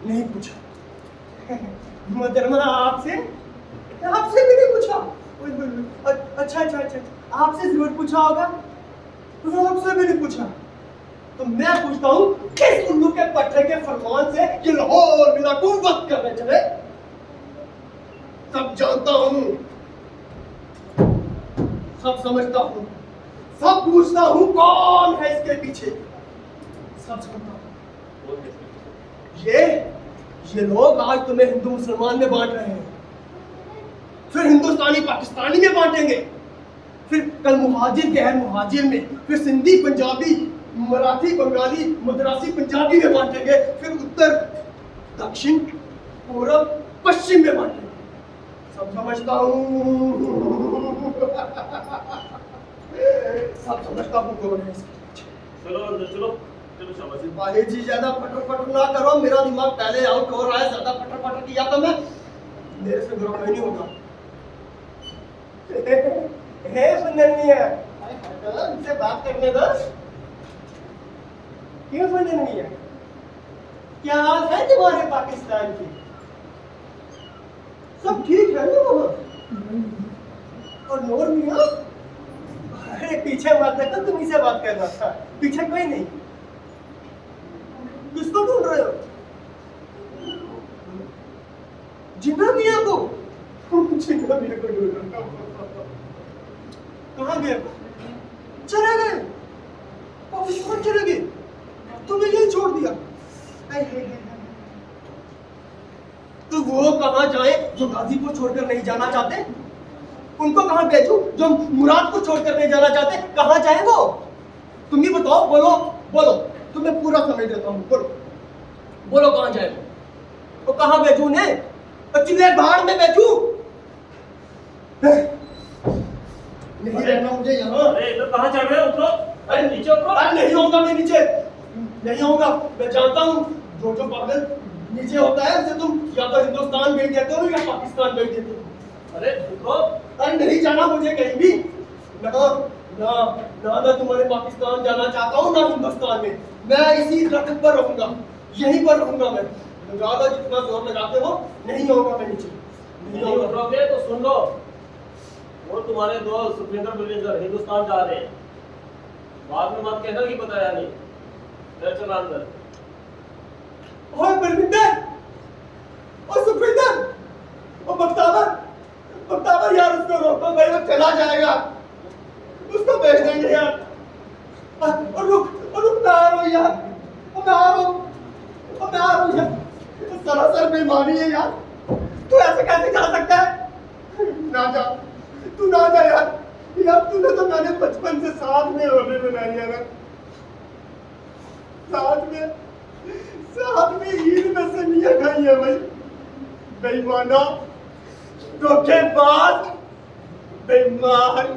नहीं पूछा। मोहतरमा आपसे भी नहीं पूछा। अच्छा, आपसे जरूर पूछा होगा। आपसे भी नहीं पूछा तो मैं पूछता हूँ, किस उल्लू के पट्टे के फरमान से ये लाहौर बिला कुव्वत करने चले? सब जानता हूँ, सब समझता हूँ, सब पूछता हूँ कौन है इसके पीछे। सब जानता हूँ। ये लोग आज तुम्हें हिंदू मुसलमान में बांट रहे हैं, फिर हिंदुस्तानी पाकिस्तानी में बांटेंगे, फिर कल मुहाजिर गैर मुहाजिर में, फिर सिंधी पंजाबी मराठी बंगाली मद्रासी पंजाबी में बांटेंगे, फिर उत्तर दक्षिण पूरब पश्चिम में बांटेंगे। सब समझता हूँ, सब समझता हूँ कौन है इसके पीछे। चलो अंदर चलो, चलो शाबाश। भाई जी ज्यादा फटर फटर ना करो, मेरा दिमाग पहले आउट हो रहा है। ज्यादा फटर फटर किया तो मैं मेरे से ग्राउंड नहीं होगा। हे सुंदर मियां, इनसे बात करने दो। क्यों सुंदर मियां, क्या हाल है तुम्हारे पाकिस्तान की? सब ठीक है ना वहाँ? और नूर मियां, अरे पीछे मत देखो, तुम ही से बात कर रहा था। पीछे कोई नहीं। किसको ढूंढ रहे हो? जिन्ना मियां को? जिन्ना मियां को ढूंढ रहा हूं। कहाँ गए? चले गए? पाकिस्तान चले गए? तुम्हें यही छोड़ दिया? तो वो कहाँ जाए जो गाजीपुर छोड़कर नहीं जाना चाहते? उनको कहाँ भेजूं जो मुराद को छोड़कर नहीं जाना चाहते? कहाँ जाए वो? तुम ही बताओ, बोलो बोलो, तुम्हें पूरा समय देता हूँ, बोलो बोलो कहाँ जाए वो? कहाँ भेजूं उन्हें? चिल्ले भाड़ में भेजूं? नहीं रहना मुझे यहाँ। अरे तो कहाँ चढ़ रहे हो? उतरो, अरे नीचे उतरो। अरे नहीं होगा मैं नीचे, नहीं होगा। मैं जानता हूँ जो जो पागल नीचे होता है उसे तुम या तो हिंदुस्तान भेज देते हो या पाकिस्तान भेज देते हो। अरे उतरो। अरे नहीं जाना मुझे कहीं भी। ना ना ना, मैं तुम्हारे पाकिस्तान जाना चाहता हूँ ना हिंदुस्तान में। मैं इसी दरख्त पर रहूंगा, यहीं पर रहूंगा मैं। लगा लो जितना जोर लगाते हो, नहीं होगा मैं नीचे, नहीं नहीं होगा। उतरोगे तो सुन लो, वो तुम्हारे दोस्त सुखविंदर बुलविंदर हिंदुस्तान जा रहे हैं। बाद में मत कहना कि बताया नहीं। चल अंदर। ओए बलविंदर, ओ सुखविंदर, ओ बख्तावर, बख्तावर यार उसको रोको भाई, वो चला जाएगा, उसको भेज देंगे यार। और रुक ना रो यार, ना रो यार, सरासर बेईमानी है यार। तू ऐसे कैसे जा सकता है? ना जा, तू ना जा यार। यार तूने तो मैंने बचपन से साथ में होने बनाई है ना, साथ में ईद में से नहीं खाई है भाई। बेईमाना, धोखेबाज, बेईमान,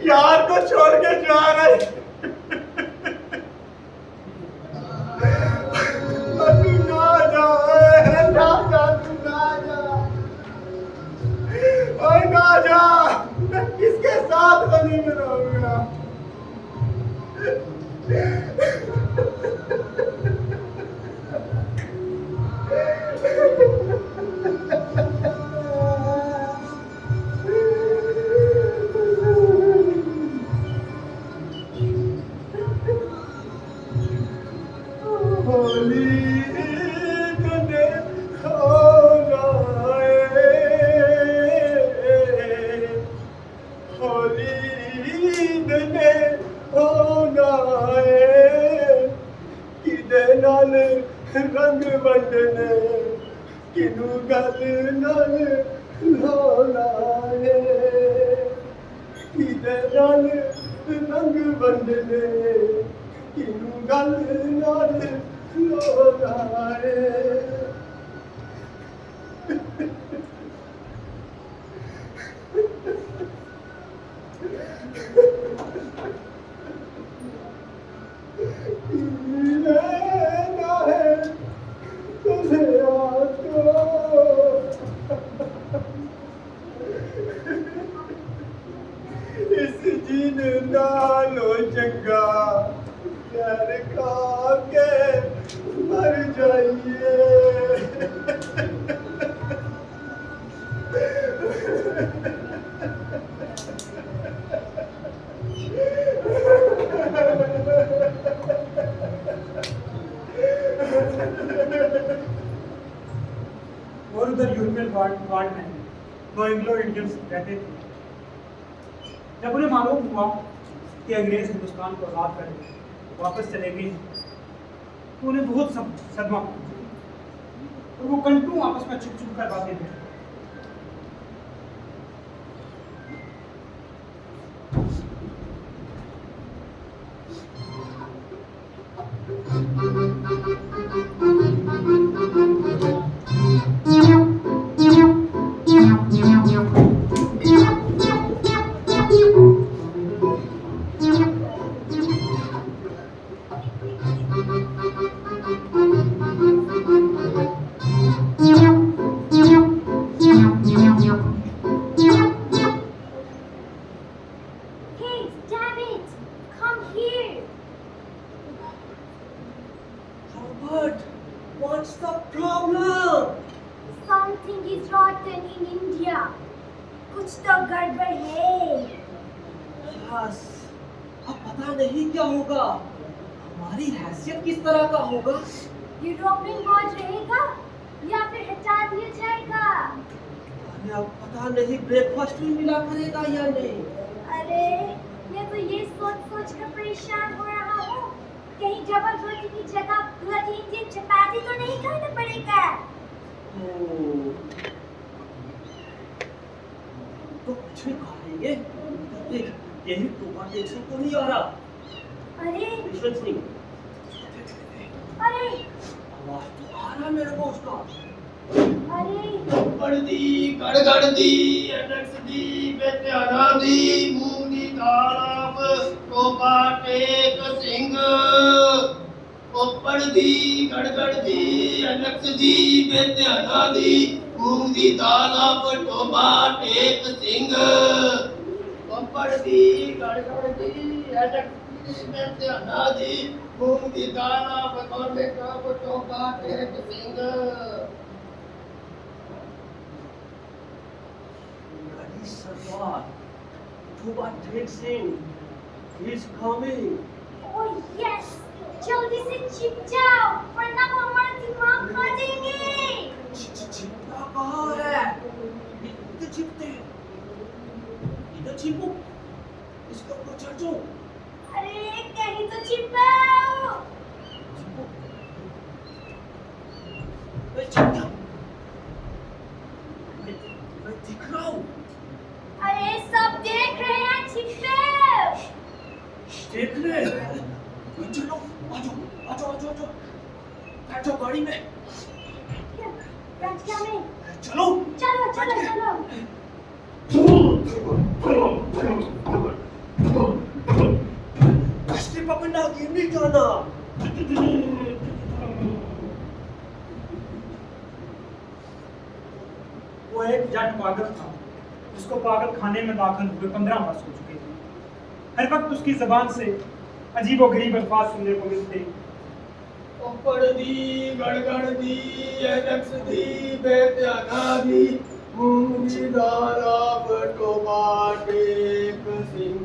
यार को छोड़ के जा रहे। तू ना जा, तू ना जा, ओए ना जा। मैं किसके साथ गली में रहूंगा? रंग बंदने किनू गल नाल लोलाए, किदे नाल रंग बंदने किनू गल नाल लोलाए। इस जीन नालो चंगा यार खा के मर जाइए। और उधर यूरोपियन वार्ड में दो एंग्लो इंडियंस रहते थे। जब उन्हें मालूम हुआ कि अंग्रेज हिंदुस्तान को आज़ाद कर वापस चले गए तो उन्हें बहुत सदमा पहुंचा और वो कंटू आपस में छुप छुप कर बातें थे। What's the problem? Something is rotten in India. कुछ तो गड़बड़ है। यस, अब पता नहीं क्या होगा। हमारी हैसियत किस तरह का होगा? यूरोपियन वार्ड रहेगा या फिर हटा दिया जाएगा? अरे अब पता नहीं ब्रेकफास्ट भी मिला करेगा या नहीं। अरे मैं तो ये सोच कर परेशान हो रहा हूँ, कहीं डबल रोटी की जगह ब्लडी इंडियन चपाती तो नहीं खाना पड़ेगा। तो कुछ नहीं खा लेंगे। देख यही टोपा टेंशन को नहीं आ रहा। अरे पेशेंस नहीं। अरे आवाज तो आ रहा मेरे को उसका। अरे पड़दी गड़गड़दी अनक्सदी बेत्यानादी मूंगी तालाब टोपा टेक सिंह। ओ पड़दी गड़गड़दी अनक्सदी बेत्यानादी मूंगी तालाब टोपा टेक सिंह। ओ पड़दी गड़गड़दी अनक्सदी बेत्यानादी मूंगी तालाब Toba Tek Singh. Sarwar, Tuba Tek Singh, he's coming. Oh yes, जल्दी से छिप जाओ वरना वो हमारा दिमाग खा जाएंगे। छिपना कहाँ है? इधर छिपते हैं। इधर छिपो। इसके ऊपर चढ़ जाओ। अरे कहीं तो छिपाओ। छिपो। छिप जा। मैं दिख रहा हूँ। अरे सब देख रहे हैं, छिपाओ। देख रहे हैं। चलो आजो बैठ जाओ गाड़ी में। बैठ गया मैं। चलो चलो असली पकड़ना गिर नहीं जाना। वो एक जट पागल था जिसको पागल खाने में दाखिल हुए 15 वर्ष हो चुके थे। हर वक्त उसकी जबान से अजीबोगरीब अल्फाज सुनने को मिलते। ओ पड़दी गड़गड़दी अनक्सदी बेत्यानादी मूंगी तालाब टोपा टेक सिंह।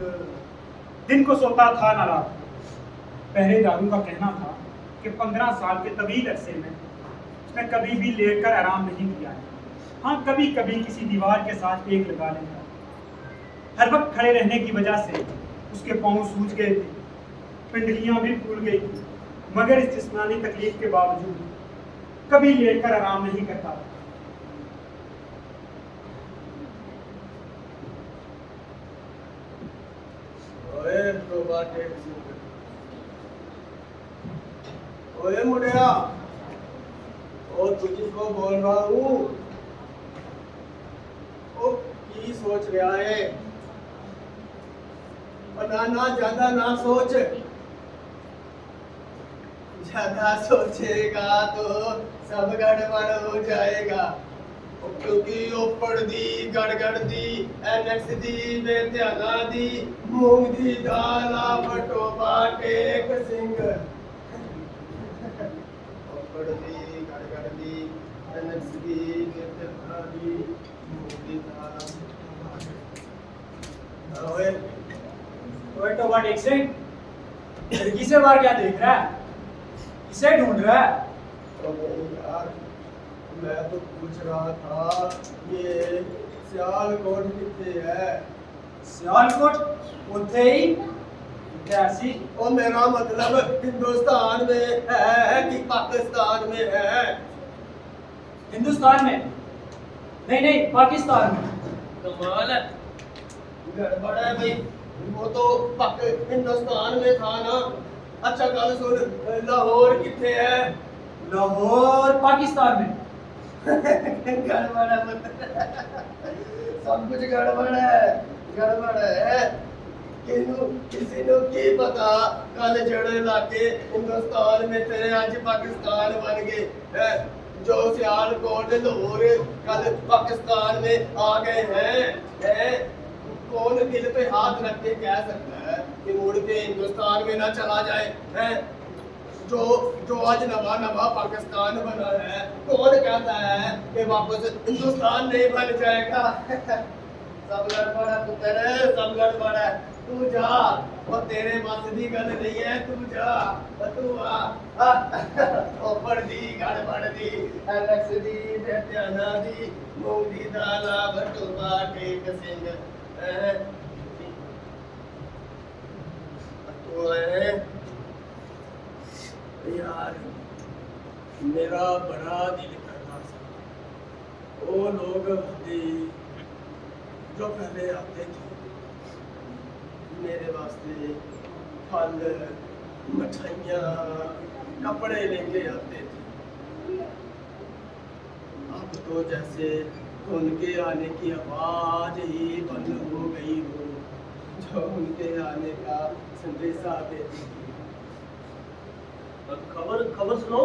दिन को सोता था न रात। पहरेदारों का कहना था कि 15 साल के तवील अरसे में उसने कभी भी लेटकर आराम नहीं किया है। हाँ, कभी कभी किसी दीवार के साथ एक लगा लेता। हर वक्त खड़े रहने की वजह से उसके पांव सूज गए थे, पिंडलियां भी फूल गई थी, मगर इस जिस्मानी तकलीफ के बावजूद कभी लेटकर आराम नहीं करता था। ओए टोपा टेक सिंह। ओए मुंडिया, ओ तुझको बोल रहा हूँ। ओ की सोच रहा है? ना ज्यादा ना सोच। ज्यादा सोचेगा तो सब गड़बड़ हो जाएगा। क्योंकि वो पड़दी गड़गड़दी एनक्सदी बेत्यानादी मूंगदी तालाब टोपा टेक सिंह। पड़दी गड़गड़दी एनक्सदी बेत्यानादी मूंगदी तालाब टोपा टेक। ओए टोपा टेक सिंह, खिड़की से बाहर क्या देख रहा है? किसे ढूंढ रहा है? यार मैं तो पूछ रहा था ये सियालकोट कितने है? सियालकोट उथे ही ऐसी। और मेरा मतलब हिंदुस्तान में है कि पाकिस्तान में है? हिंदुस्तान में नहीं पाकिस्तान में। कमाल है, गड़बड़ है भाई। वो तो हिंदुस्तान में था ना। अच्छा गल सुन, लाहौर कितने है? लाहौर पाकिस्तान में। गड़बड़ है सब कुछ गड़बड़ है। किसी ने की पता कल जड़े लाके हिंदुस्तान में तेरे आज पाकिस्तान बन गए हैं। जो सियालकोट लाहौर कल पाकिस्तान में आ गए हैं। कौन दिल पे हाथ रख के कह सकता है कि मुड़ के हिंदुस्तान में ना चला जाए हैं? जो आज नवा पाकिस्तान बना है, कौन कहता है कि वापस हिंदुस्तान नहीं बन जाएगा? सब गड़बड़ है पुत्र, सब गड़बड़ है। तू जा, और तेरे बस की गल नहीं है। तू जा, तू आ। ओ पड़दी गड़बड़ दी एनक्सदी बेत्यानादी मूंगदी तालाब टोपा टेक सिंह। तो है यार, मेरा बड़ा दिल करता था वो लोग जो पहले आते थे मेरे वास्ते फल मिठाइयाँ कपड़े लेके आते थे। अब तो जैसे उनके आने की आवाज ही बंद हो गई हो, जो उनके आने का संदेशा देती थी। खबर खबर सुनो।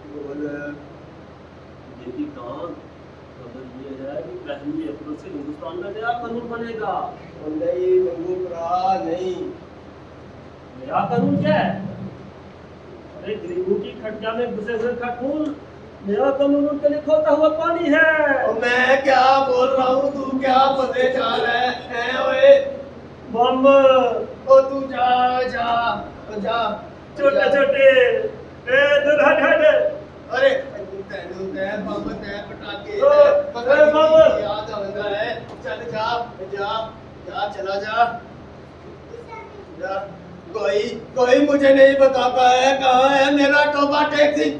बोल। देखी कान, खबर ये है कि पहली अप्रैल से हिंदुस्तान में नया कानून बनेगा। और नहीं मंगूपरा नहीं। नया कानून क्या है? अरे गरीबों की खटिया में घुसे हुए खटूल, नया कानून उनके लिए खोता हुआ पानी है। और मैं क्या बोल रहा हूँ, तू क्या बोले जा रहा है ओए? बम ओ तू जा जा जा। छोटे छोटे दूर हट हट। अरे तेनू ते बम ते पटाखे ओ, पता अरे बम। नहीं याद आंदा है। चल जा जा जा चला जा जा। कोई मुझे नहीं बताता है कहाँ है मेरा टोबा टैक्सी।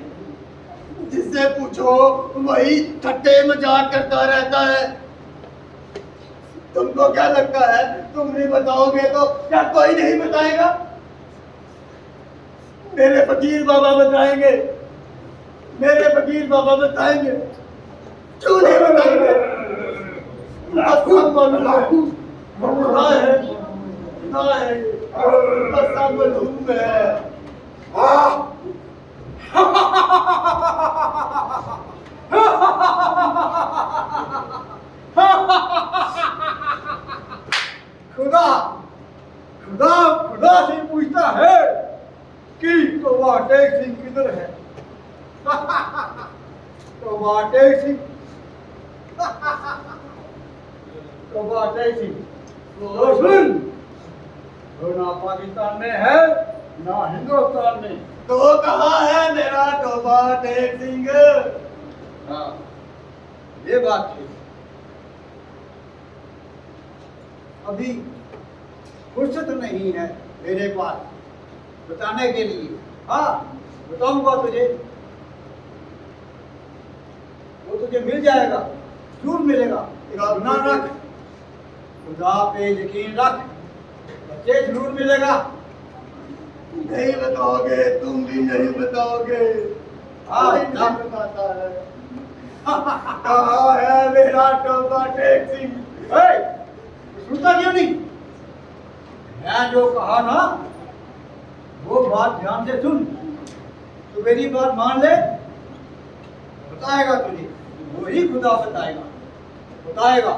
जिससे पूछो वही ठट्टे मजाक करता रहता है। तुमको क्या लगता है तुम नहीं बताओगे तो क्या कोई नहीं बताएगा? मेरे फकीर बाबा बताएंगे, मेरे फकीर बाबा बताएंगे। क्यों नहीं बताएंगे? खुदा है, खुदा है, बस मालूम है। खुदा खुदा खुदा से पूछता है कि तोबा टेक सिंह किधर है? तोबा टेक सिंह तोबा टेक सिंह तो सुन, वो ना पाकिस्तान में है ना हिंदुस्तान में। तो कहाँ है मेरा टोबा टेक सिंह? हाँ, ये बात है। अभी फुर्सत नहीं है मेरे पास बताने के लिए। हाँ, बताऊंगा तुझे, वो तुझे मिल जाएगा, जरूर मिलेगा। ना रख, खुदा पे यकीन रख, बच्चे जरूर मिलेगा। नहीं बताओगे, तुम भी नहीं बताओगे। हाँ, कोई नहीं बताता है। कहाँ है मेरा टोबा टेक सिंह? सुनता क्यों नहीं? मैं जो कहा ना वो बात ध्यान से सुन। तू मेरी बात मान ले, बताएगा तुझे, वही खुदा बताएगा, बताएगा।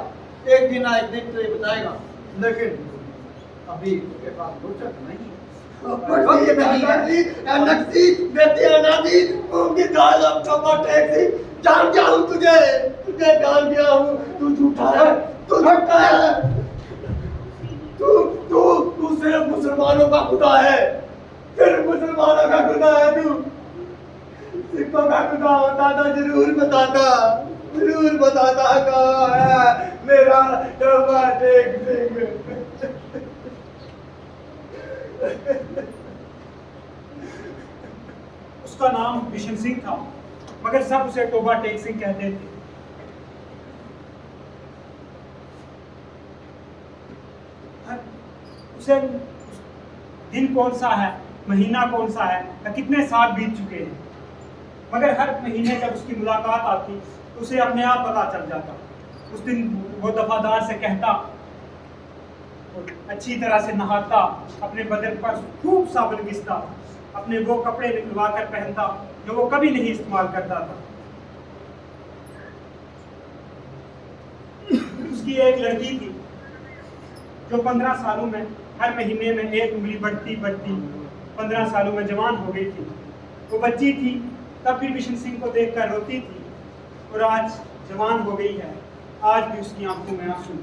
एक दिन ना एक दिन तुझे बताएगा, लेकिन अभी उसके पास फुर्सत नहीं है। वक्त नहीं है। जान गया हूँ तुझे जान गया हूँ। तू झूठा है, तू झूठा है। तू तू तू सिर्फ मुसलमानों का खुदा है, सिर्फ मुसलमानों का खुदा है। तू सिखों का खुदा होता तो जरूर बताता कहाँ है मेरा टोबा टेक सिंह। उसका नाम बिशन सिंह था, मगर सब उसे टोबा टेक सिंह कहते थे। उसे दिन कौन सा है, महीना कौन सा है, या कितने साल बीत चुके हैं, मगर हर महीने जब उसकी मुलाकात आती तो उसे अपने आप पता चल जाता। उस दिन वो दफादार से कहता, अच्छी तरह से नहाता, अपने बदन पर खूब साबुन घिसता, अपने वो कपड़े निकलवा कर पहनता जो वो कभी नहीं इस्तेमाल करता था। उसकी एक लड़की थी जो 15 सालों में हर महीने में एक उंगली बढ़ती 15 सालों में जवान हो गई थी। वो बच्ची थी तब भी बिशन सिंह को देखकर रोती थी, और आज जवान हो गई है, आज भी उसकी आंखों में आंसू।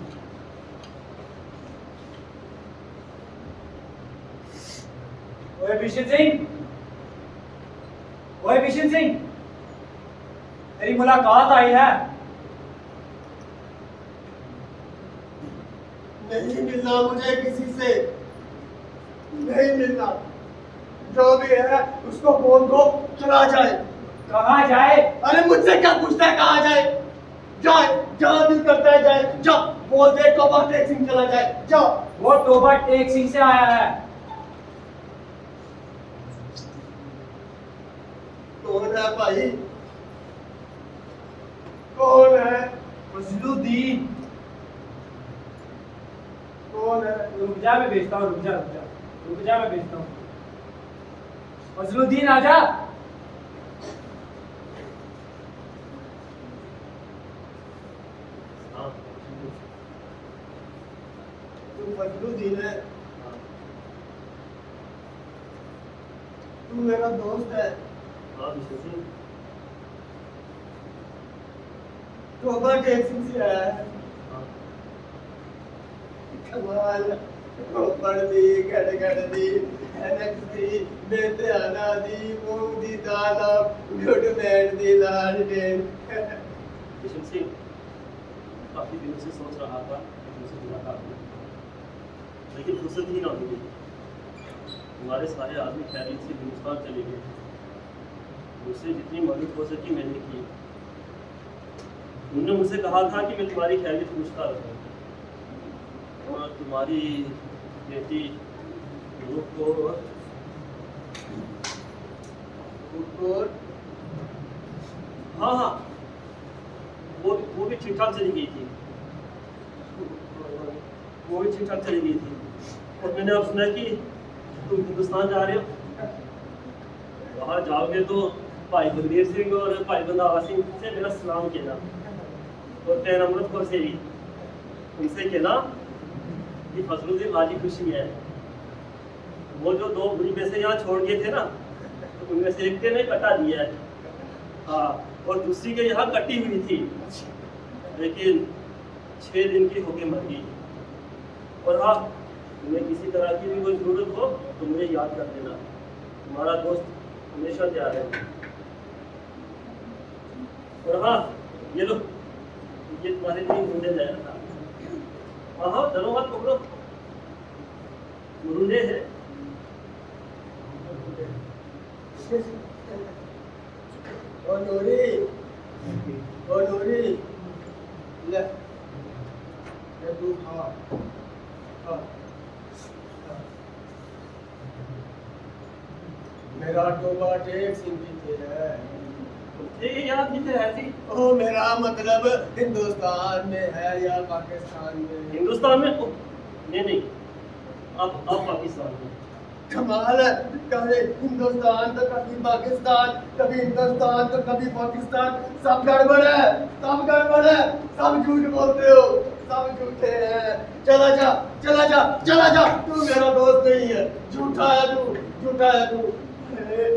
ओए बिशन सिंह, ओए बिशन सिंह, तेरी मुलाकात आई है। नहीं मिलना मुझे किसी से, नहीं मिलना। जो भी है उसको बोल दो चला जाए। कहाँ जाए? अरे मुझसे क्या पूछता है, कहाँ जाए? जाए। जहाँ दिल करता है जाए, जा बोल दे तौबा टेक सिंह चला जाए, जा। वो तोबा टेक सिंह से आया है। कौन है भाई, कौन है? फजलुद्दीन। कौन है? रुक जा, मैं भेजता हूँ। रुक जा मैं भेजता हूँ। फजलुद्दीन आजा। तू फजलुद्दीन है, तू मेरा दोस्त है। तौबा टेक सिंह से आया है। कमाल, पढ़ दी, गड़ दी, एनएक्स दी, बेते आना दी, मूंग दी दाल, गुड बैड दी लाल डेन। किशन सिंह, काफी दिनों से सोच रहा था कि तुमसे मुलाकात हो, लेकिन फुर्सत ही ना मिली। हमारे सारे आदमी खैरियत से हिंदुस्तान चले गए। मुझसे जितनी मदद हो सकी मैंने की। उन्होंने मुझसे कहा था कि मैं तुम्हारी खैरियत पूछता रहूँ, और तुम्हारी बेटी को हाँ वो भी ठीक ठाक चली गई थी। और मैंने अब सुना कि तुम हिंदुस्तान जा रहे हो। वहाँ जाओगे तो भाई बलदेव सिंह और भाई बंदावा सिंह से मेरा सलाम कहना, और पैन अमृत कौर से भी उनसे कहना कि फजलुद्दीन राजी खुशी में है। वो जो 2 बुरी पैसे यहाँ छोड़ गए थे ना, तो उनमें से एक ने कटा दिया है। हाँ, और दूसरी के यहाँ कटी हुई थी, लेकिन 6 दिन की होके मर गई। और हाँ, तुम्हें किसी तरह की भी कोई जरूरत हो तो मुझे याद कर देना। तुम्हारा दोस्त हमेशा तैयार है। और हाँ, ये लो, ये तुम्हारे लिए ढूंढे जाएगा था। हाँ, चलो मत पकड़ो, मुरुंडे है। ओ नूरी, ले तू खा। मेरा तौबा टेक सिंह की है। ये याद नहीं है जी। ओ मेरा मतलब हिंदुस्तान में है या पाकिस्तान में? हिंदुस्तान में? नहीं, अब पाकिस्तान में। कमाल है, कभी हिंदुस्तान तो कभी पाकिस्तान, कभी हिंदुस्तान तो कभी पाकिस्तान। सब गड़बड़ है, सब झूठ बोलते हो, सब झूठे हैं। चला जा, तू मेरा दोस्त नहीं है, झूठा है तू।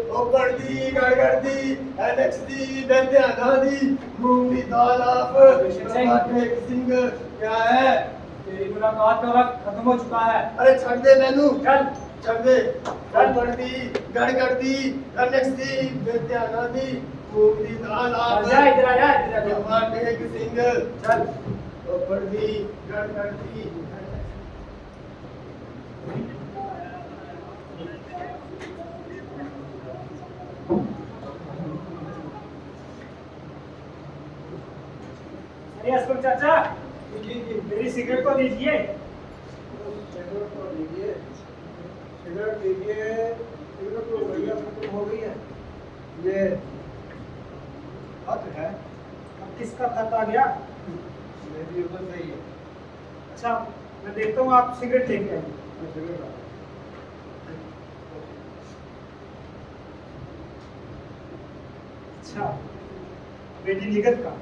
ओ गड़दी, गड़दी, एलेक्स दी, बेंध्याना दी, मूंग दी दाल आप, टेक सिंह क्या है? तेरी मुलाकात का वक्त खत्म हो चुका है। अरे छड़ दे मैनू, चल दे। गड़दी, गड़दी, एलेक्स दी, बेंध्याना दी, मूंग दी दाल आप, जा इधर आ। टेक सिंह चल। ओ गड़दी, गड़दी। अरे असलम चाचा, जी मेरी सिगरेट तो दीजिए। सिगरेट तो बढ़िया खत्म हो गई है। ये खत है। अब किसका खत आ गया? मेरी उम्र नहीं है। अच्छा, मैं देखता हूँ, आप सिगरेट लेके आइए। मैं सिगरेट ला- अच्छा, बेटी निगत का।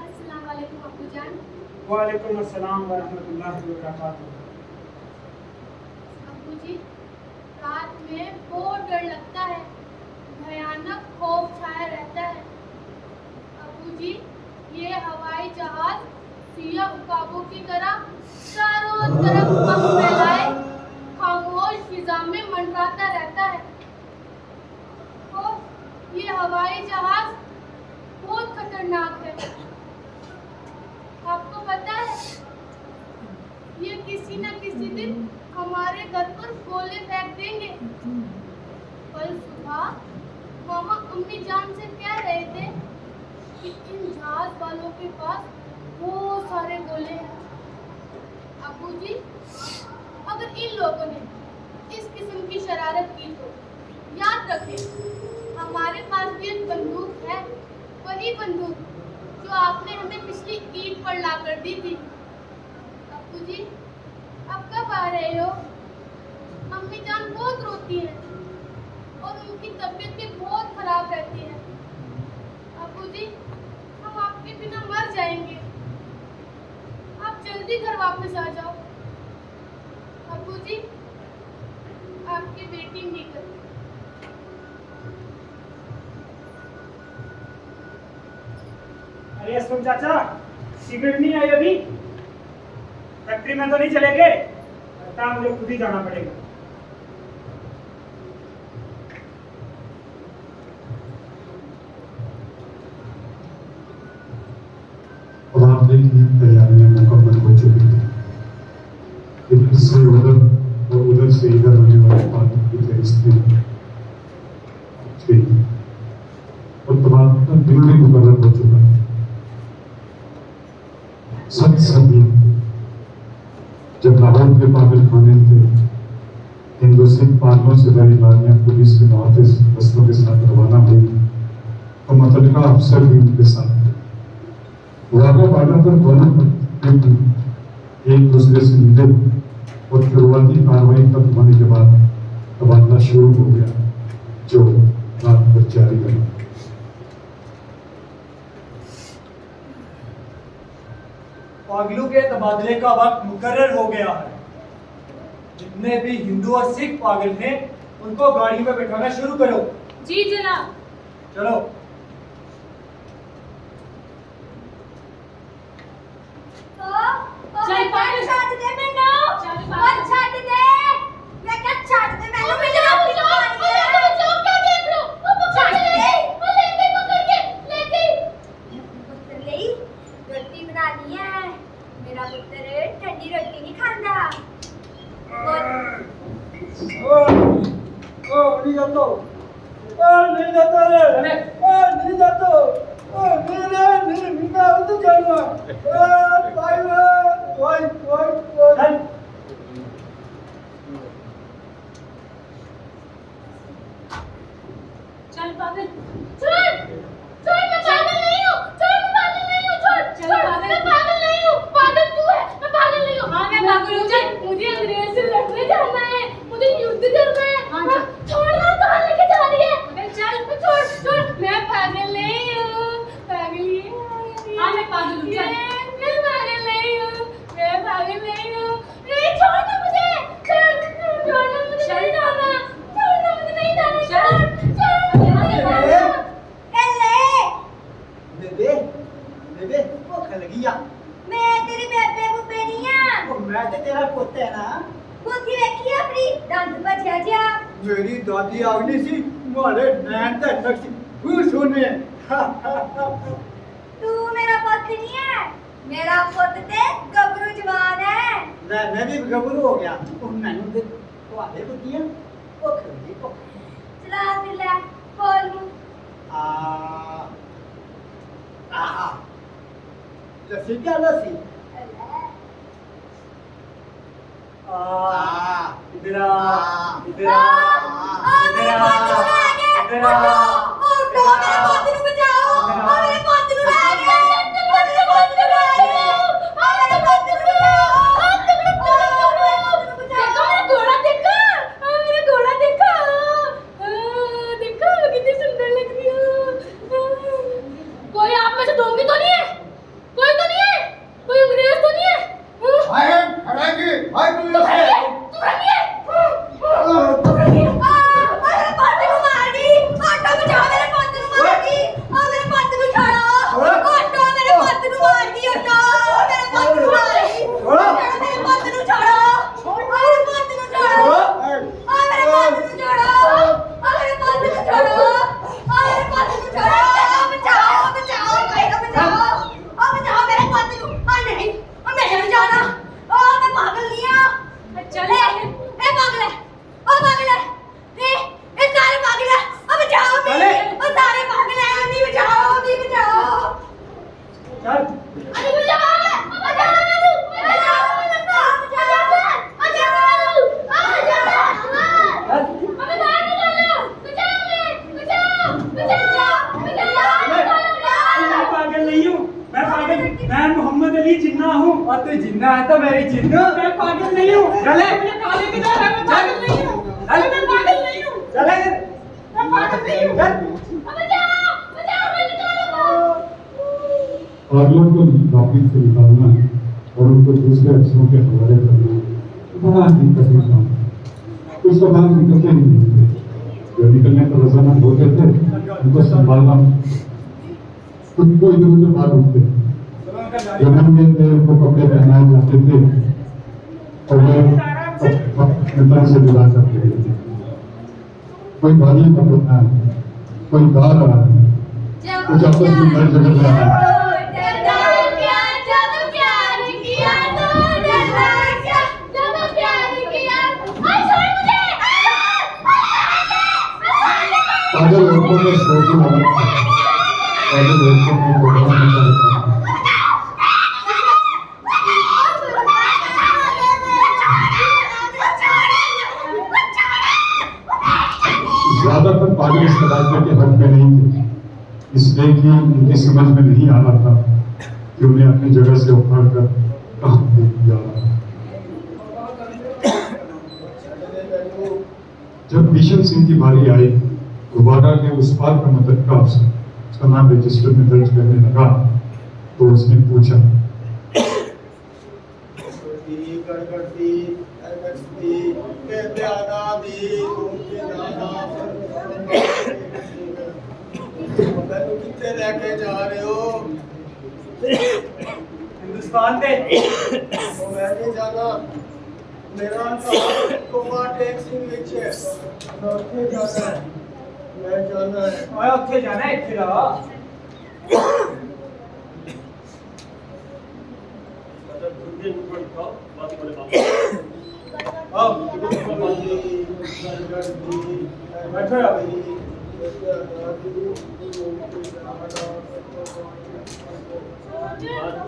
अस्सलाम वालेकुम अब्बू जान। वालेकुम अस्सलाम व रहमतुल्लाहि व बरकातुहू। अब्बू जी, रात में बहुत डर लगता है, भयानक खौफ छाया रहता है। अब्बू जी, ये हवाई जहाज सिया उकाबों की तरह चारों तरफ पंख फैलाए खामोश फिजा में मंडराता रहता है। और ये हवाई जहाज बहुत खतरनाक है। आपको पता है, ये किसी न किसी दिन हमारे घर पर गोले फेंक देंगे। कल सुबह मामा अम्मी जान से कह रहे थे कि इन जहाज वालों के पास बहुत सारे गोले हैं। अबू जी, अगर इन लोगों ने इस किस्म की शरारत की तो याद रखें, हमारे पास भी एक बंदूक है, वही बंदूक जो आपने हमें पिछली ईद पर ला कर दी थी। अबू जी, अब कब आ रहे हो? अम्मी जान बहुत रोती है और उनकी तबीयत भी बहुत खराब रहती है। अबू जी, हम आपके बिना मर जाएंगे। आप जल्दी घर वापस आ जाओ। अबू जी, आपकी बेटी निकल। अरे असलम चाचा, सिगरेट नहीं आई अभी? फैक्ट्री में तो नहीं चले गए? लगता है मुझे खुद ही जाना पड़ेगा। रात्रि की तैयारियां मुकम्मल हो चुकी थी। इधर से उधर और उधर से इधर होने वाले पानी की फहरिस्तें थी और तमाम दिन भी मुकर्रर हो चुका है। सदी जब लाहौर के पागल खाने थे, हिंदू सिख पागलों से भरी गाड़ियां पुलिस के मुहाफिज दस्तों के साथ रवाना हुई तो मुतल्लिका अफसर भी उनके साथ थे। वाघा बॉर्डर पर दोनों एक दूसरे से मिले और शुरुआती कार्रवाई खत्म होने के बाद तबादला शुरू हो गया, जो रात भर जारी रहा। पागलों के तबादले का वक्त मुकर्रर हो गया है। जितने भी हिंदू और सिख पागल हैं, उनको गाड़ी में बैठाना शुरू करो। जी जनाब। चलो। चल पागल छाट दे मैनू। और छाट दे। मैं क्या छाट दे मैनू? मैं जनाब बचाओ क्या देख लो? वो छाट दे। वो ले गई पकड़ के, ले गई। पुत्र ले रोटी बनानी है। मेरा पुत्र ठंडी रोटी नहीं खाता। नहीं जातो, नहीं जाता रे, नहीं जातो, नहीं तो जाना, भाई, चल पागल, छोड़, छोड़, मैं पागल नहीं हूँ, छोड़, मैं पागल नहीं हूँ, छोड़, छोड़, मैं पागल नहीं हूँ, पागल तू है, मैं पागल नहीं हूँ। हाँ, मैं पागल हूँ। मुझे अंग्रेज से लड़ने जाना है, मुझे युद्ध करना है। हाँ, छोड़ ना, कहाँ लेके जा रही है? अबे चल, छोड़, छोड़, मैं पागल नहीं हूँ, पागल ही हूँ। हाँ, मैं पागल हूँ, चल। मैं पागल नहीं हूँ, मैं पागल नहीं हूँ। नहीं, छोड़ ना मुझे, छोड़ ना मुझे, नहीं जाना, छोड़ ना मुझे, नहीं जाना, छोड़, बेबे भूख लगी आ। मैं तेरी बेबे बुबे नहीं आ। मैं तो तेरा पुੱਤ है ना। बुद्धि देखी अपनी दंद बचा जा। मेरी दादी आगनी सी मारे नैन ते नक्श खुश होने। तू मेरा पुत्र नहीं है, मेरा पुत्र ते गबरू जवान है। मैं भी गबरू हो गया। मैनू दे ਤੁਹਾਡੇ ਕੁੱਤੀਆਂ ਭੁੱਖ ਲੱਗੀ ਭੁੱਖ। चला फिर ले बोल मुंह। लस्सी क्या लस्सी? इधर आ, इधर आ, इधर आ, इधर आ। उठो, मेरे पुत्र को बचाओ। मेरे पुत्र को ले गए। मेरे पुत्र को ले गए। मेरे पुत्र को देखो मेरा घोड़ा, देखा मेरा घोड़ा, देखा देखा कितनी सुंदर लग रही है। कोई आप में से ढोंगी तो नहीं है? कोई तो नहीं है? कोई अंग्रेज तो नहीं है? हाय हड़ेगी हाय तू है? तू रही है? मेरे पुत्र को मार दी। ऑटो बचाओ, मेरे पुत्र को मार दी। चले मुझे कहाँ लेके जा रहा है? मैं पागल नहीं हूँ। अरे मैं पागल नहीं हूँ। चले मैं पागल नहीं हूँ। बचाओ बचाओ मैं निकालो। पागलों को नौकरी से निकालना और उनको दूसरे अफसरों के हवाले करना बड़ा ही कठिन काम है। कुछ तो बाहर निकलते ही नहीं थे। जो निकलने पर रजामंद होते थे उनको संभालना खुद को इधर उधर भाग उठते। जो नंगे थे उनको कपड़े पहनाए जाते थे और वे अपने तन से विदा करते थे। कोई गाली का बोलना है, कोई गा रहा है, कुछ आपस में लड़ झगड़ रहा है। पागल लड़कों में शोर की आदत है। पागल लड़कों में प्रोग्राम नहीं करता। ज्यादातर पागल इस राज्य के हक में नहीं थे, इसलिए कि उनकी समझ में नहीं आ रहा था कि उन्हें अपनी जगह से उखाड़ कर कहाँ फेंक दिया रहा है। जब बिशन सिंह की बारी आई तो वाडा के उस पार का मुतलका अफसर उसका नाम रजिस्टर में दर्ज करने लगा तो उसने पूछा, कितने लेके जा रहे हो? हिंदुस्तान में तो मैं नहीं जाना। मेरा कोमा टेक सिंह विच है। मैं उत्थे जाना है। मैं जाना है। ओए उत्थे जाना है इत्थे रहा।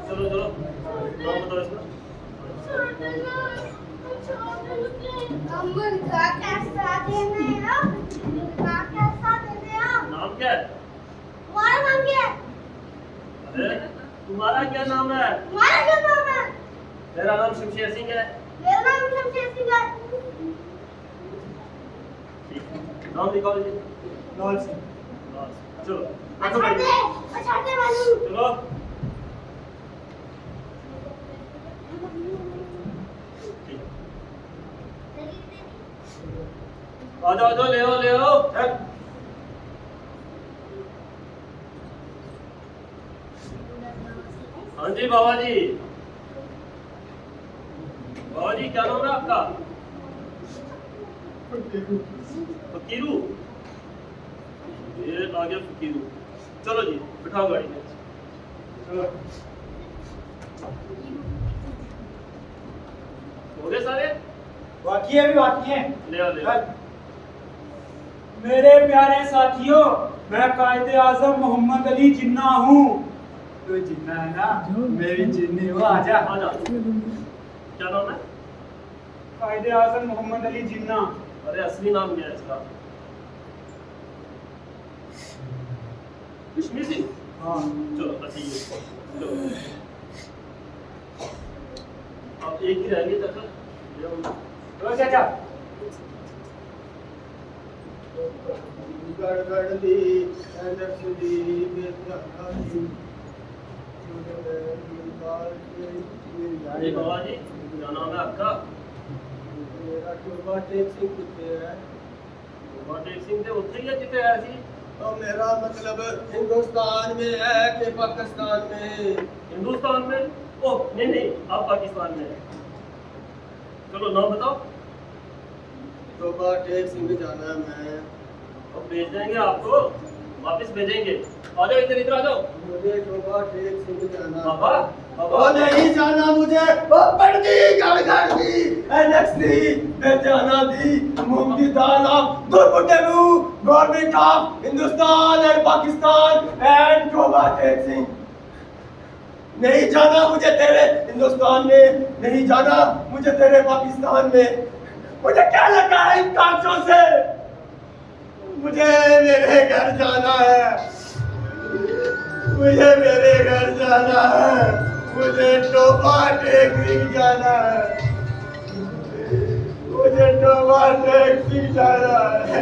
चलो चलो नाम बताओ इसका। मुर्गा कैसा देना है ना? मुर्गा कैसा देना है? नाम क्या है? तुम्हारा नाम क्या है? अरे तुम्हारा क्या नाम है? तुम्हारा क्या नाम है? मेरा नाम शमशेर सिंह है। मेरा नाम शमशेर सिंह है। नाम लिखो जी। लाल सिंह। चलो अच्छा दे वालू। चलो आ जाओ ले आओ चल। हाँ जी बाबा जी। बाबा जी क्या नाम है आपका? फकीरू। ये आ गया फकीरू। चलो जी बिठाओ गाड़ी में। चलो हो गए सारे? बाकी है भी बाकी है। ले आओ। मेरे प्यारे साथियों, मैं कायदे आजम मोहम्मद अली जिन्ना हूँ। तो जिन्ना है ना, मेरी जिन्नी हो। आजा आजा। क्या नाम है? कायदे आजम मोहम्मद अली जिन्ना। अरे असली नाम क्या है इसका? कश्मीर सिंह। हाँ चलो अच्छी है। चलो अब एक ही रह गई चाचा। चाचा गड़गड़ी नक्सली बेतहारी अरे बाबा जी क्या नाम है आपका? मेरा टोबा टेक सिंह कितने है? टोबा टेक सिंह थे उत्थे ही जिथे है सी। तो मेरा मतलब हिंदुस्तान में है कि पाकिस्तान में? हिंदुस्तान में। ओह नहीं आप पाकिस्तान में है। चलो नाम बताओ। टोबा टेक सिंह जाना है मैं। अब भेज देंगे आपको, वापस भेजेंगे। आ जाओ इधर आ जाओ। मुझे टोबा टेक सिंह जाना है। बाबा ओ नहीं जाना मुझे। ओ पड़दी गड़गड़ी नक्सली बेजाना दी मूंग की दाल ऑफ गुरबुटेबू government of Hindustan and Pakistan and Toba Tek Singh. नहीं जाना मुझे तेरे हिंदुस्तान में, नहीं जाना मुझे तेरे पाकिस्तान में। मुझे क्या लगा है इन कागजों से? मुझे मेरे घर जाना है। मुझे मेरे घर जाना है। मुझे टोबा टेक सिंह जाना है। टैक्सी चला है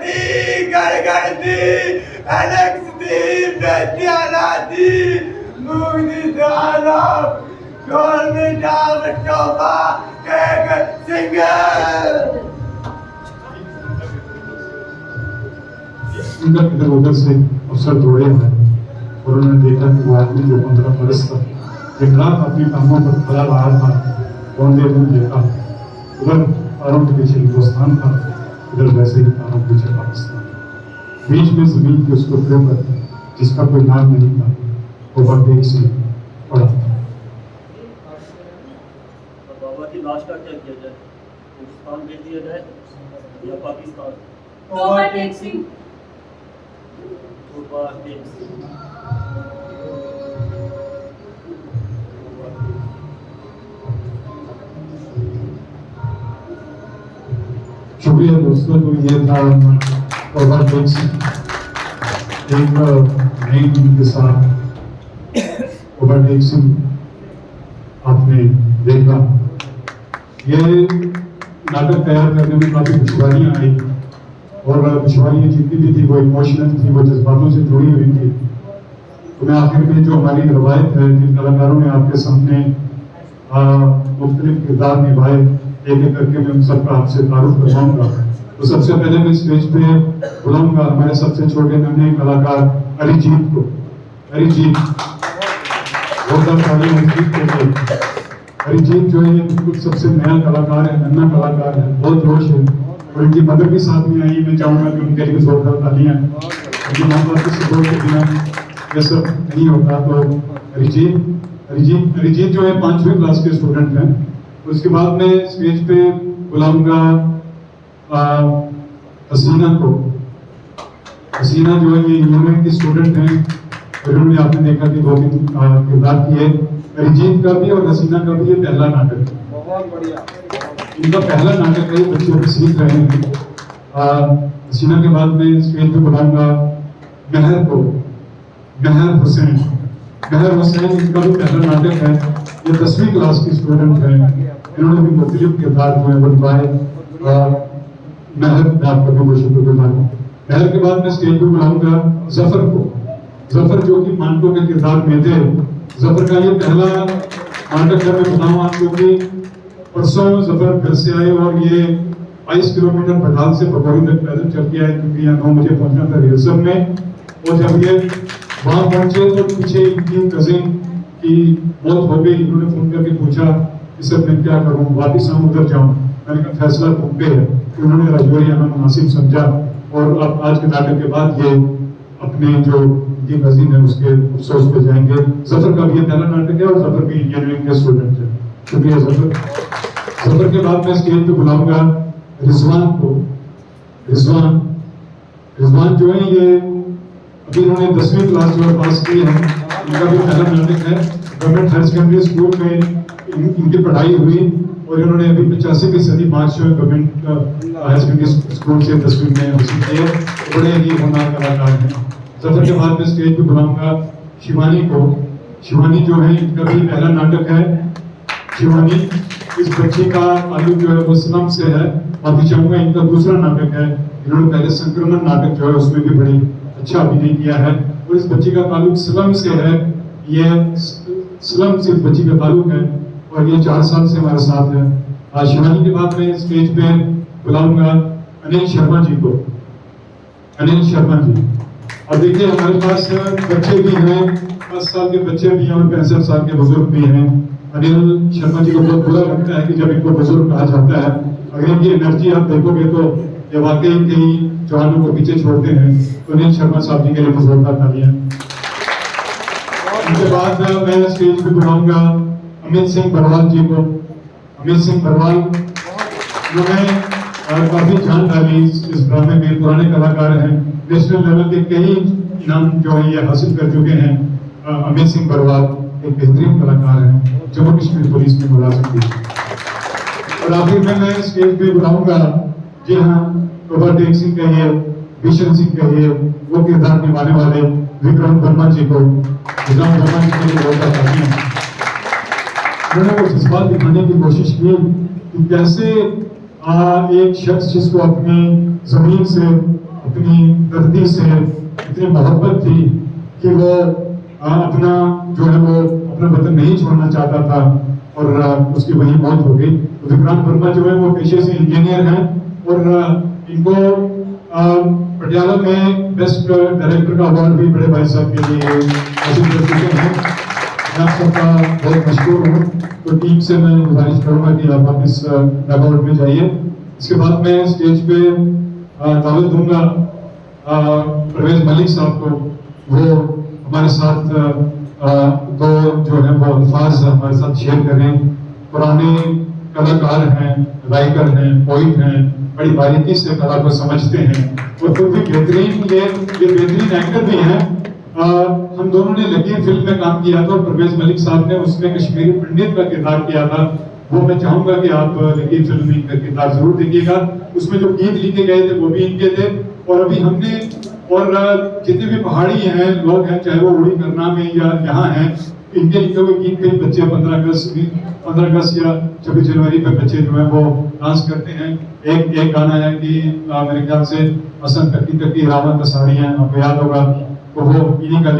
दी गड़गड़ दी एलेक्स दी बेटियाना दी मूंगी दाना गोल में डाल टोपा केक सिंगर इधर उधर से अफसर दौड़े हैं और उन्होंने देखा कि वो आदमी जो 15 बरस तक दिन रात अपने कामों पर खड़ा रहा था कौन देर में देखा उधर तारों के पीछे हिंदुस्तान था इधर वैसे ही तारों के पीछे पाकिस्तान बीच में जमीन के उस टुकड़े पर जिसका कोई नाम नहीं था वो बगदेग से पड़ा था। बाबा की लाश का क्या किया जाए? हिंदुस्तान भेज दिया जाए या पाकिस्तान? ओवरटेक सिंह शुक्रिया दोस्तों। तो ये था ओवरटेक सिंह एक नई टीम के साथ ओवरटेक सिंह आपने देखा। ये नाटक तैयार करने में काफी दुश्वारियां आई और दुश्वारियां जितनी भी थी वो इमोशनल थी, वो जज्बातों से जुड़ी हुई थी। तो मैं आखिर में जो हमारी रवायत है जिन कलाकारों ने आपके सामने मुख्तलिफ किरदार निभाए एक एक करके मैं उन सबका आपसे तारुफ करवाऊंगा। तो सबसे पहले मैं स्टेज पे बुलाऊंगा हमारे सबसे छोटे नन्हे कलाकार अरिजीत को। अरिजीत अरिजीत जो है ये बिल्कुल सबसे नया कलाकार है, नन्हा कलाकार है, बहुत जोश है और इनकी मदर भी साथ में आई। मैं चाहूंगा कि उनके लिए जोरदार तालियां। उनकी माँ बाप के सपोर्ट के बिना ये सब नहीं होता। तो अरिजीत जो है 5वीं क्लास के स्टूडेंट हैं। उसके बाद मैं स्टेज पे बुलाऊंगा हसीना को। हसीना जो है ये यूनिट की स्टूडेंट हैं और उन्होंने आपने देखा कि 2-3 किरदार किए। अरिजीत का भी और हसीना का भी ये पहला नाटक है, बहुत बढ़िया इनका पहला नाटक है, बच्चे अभी सीख रहे हैं। हसीना के बाद मैं स्टेज पे बुलाऊंगा महर को। महर हुसैन इनका भी पहला नाटक है। ये 10वीं क्लास की स्टूडेंट है। इन्होंने भी मुख्तलिफ किरदार जो है वो निभाए। महर मैं आपका भी बहुत शुक्रगुजार हूँ। महर के बाद मैं स्टेज पे बुलाऊंगा जफर को। जफर जो कि मांटो के किरदार में थे। जफर का ये पहला नाटक है। मैं बताऊँ आपको कि परसों जफर घर से आए और ये 22 किलोमीटर बटाल से बकौरी तक पैदल चल के आए क्योंकि यहाँ 9 बजे पहुंचना था रिहर्सल में। और जब ये वहां पहुंचे तो पीछे इनकी कजिन की मौत हो गई। इन्होंने फोन करके पूछा कि सर मैं क्या करूं, वापिस आऊं उधर जाऊं? मैंने कहा फैसला तुम पे है। उन्होंने राजौरी आना मुनासिब समझा और अब आज के नाटक के बाद ये अपने जो इनकी कजिन है उसके अफसोस पे जाएंगे। जफर का भी ये पहला नाटक है और जफर भी इंजीनियरिंग के स्टूडेंट है। शुक्रिया जफर। जफर के बाद मैं स्टेज पे बुलाऊंगा रिजवान को। रिजवान जो है ये अभी इन्होंने 10वीं क्लास जो पास की है। इनका भी पहला नाटक है। गवर्नमेंट हायर सेकेंडरी स्कूल में इनकी पढ़ाई हुई और इन्होंने अभी 85% marks government higher secondary school से 10वीं में हासिल किए। बड़े ही होनहार कलाकार हैं। जफर के बाद मैं स्टेज पे बुलाऊंगा शिवानी को। शिवानी जो है इनका भी पहला नाटक है। शिवानी इस बच्ची का ताल्लुक जो है वो सनम से है और भी चाहूंगा इनका दूसरा नाटक है। इन्होंने पहले संक्रमण नाटक जो है उसमें भी बड़ी अच्छा अभिनय किया है और इस बच्ची का ताल्लुक स्लम से है। ये स्लम से इस बच्ची का ताल्लुक है और ये 4 साल से हमारे साथ है। शिवानी के बाद मैं स्टेज पे बुलाऊंगा अनिल शर्मा जी को। अनिल शर्मा जी, अब देखिए हमारे पास बच्चे भी हैं, 10 साल के बच्चे भी हैं और 65 साल के बुजुर्ग भी हैं। अनिल शर्मा जी को बहुत बुरा लगता है कि जब इनको बुजुर्ग कहा जाता है। अगर इनकी एनर्जी आप देखोगे तो ये वाकई कई जवानों को पीछे छोड़ते हैं। तो अनिल शर्मा साहब जी के लिए जोरदार तालियां। उनके बाद मैं स्टेज पे बुलाऊंगा अमित सिंह बरवाल जी को। अमित सिंह बरवाल उन्होंने काफी जान डाली इस ड्रामे में, पुराने कलाकार हैं, नेशनल लेवल के कई इनाम जो है ये हासिल कर चुके हैं। अमित सिंह बरवाल एक बेहतरीन कलाकार हैं, जम्मू कश्मीर पुलिस में मुलाजिम थी। और आखिर में मैं स्टेज पे बुलाऊंगा, जी हाँ, ओवरटेक सिंह कहिए, भीषण सिंह कहिए, वो किरदार निभाने वाले विक्रम वर्मा जी को। विक्रम वर्मा जी के लिए बहुत तालियां। उन्होंने वो जज्बात दिखाने की कोशिश की कि कैसे एक शख्स जिसको अपनी जमीन से, अपनी धरती से इतनी मोहब्बत थी कि वो अपना जो है वो अपना वतन नहीं छोड़ना चाहता था और उसकी वही मौत हो गई। तो विक्रांत वर्मा जो है वो पेशे से इंजीनियर हैं और इनको पटियाला में बेस्ट डायरेक्टर का अवार्ड भी बड़े भाई साहब के लिए हासिल कर चुके हैं। मैं आप सबका बहुत मशहूर हूँ, तो टीम से मैं गुजारिश करूँगा कि आप इस अवार्ड में जाइए। इसके बाद मैं स्टेज पे दावत दूंगा परवेज मलिक साहब को, वो हमारे साथ दो जो है वो अल्फाज हमारे साथ शेयर करें। पुराने कलाकार हैं, राइटर हैं, पोइट हैं, बड़ी बारीकी से कला को समझते हैं और फिर भी बेहतरीन ये बेहतरीन एक्टर भी हैं। हम दोनों ने लकीर फिल्म में काम किया था और परवेज मलिक साहब ने उसमें कश्मीरी पंडित का किरदार किया था। वो मैं चाहूंगा कि आप लकीर फिल्म में इनका किरदार जरूर देखिएगा। उसमें जो गीत लिखे गए थे वो भी इनके थे और अभी हमने और जितने भी पहाड़ी हैं लोग हैं, चाहे वो उड़ी करना में या यहाँ हैं, इनके लिखे हुए गीत कई बच्चे 15 अगस्त या 26 जनवरी पे बच्चे जो है वो डांस करते हैं। एक गाना है कि मेरे ख्याल से हसन तकी तकी रावत साड़ियाँ, आपको याद होगा, तो वो इन्हीं का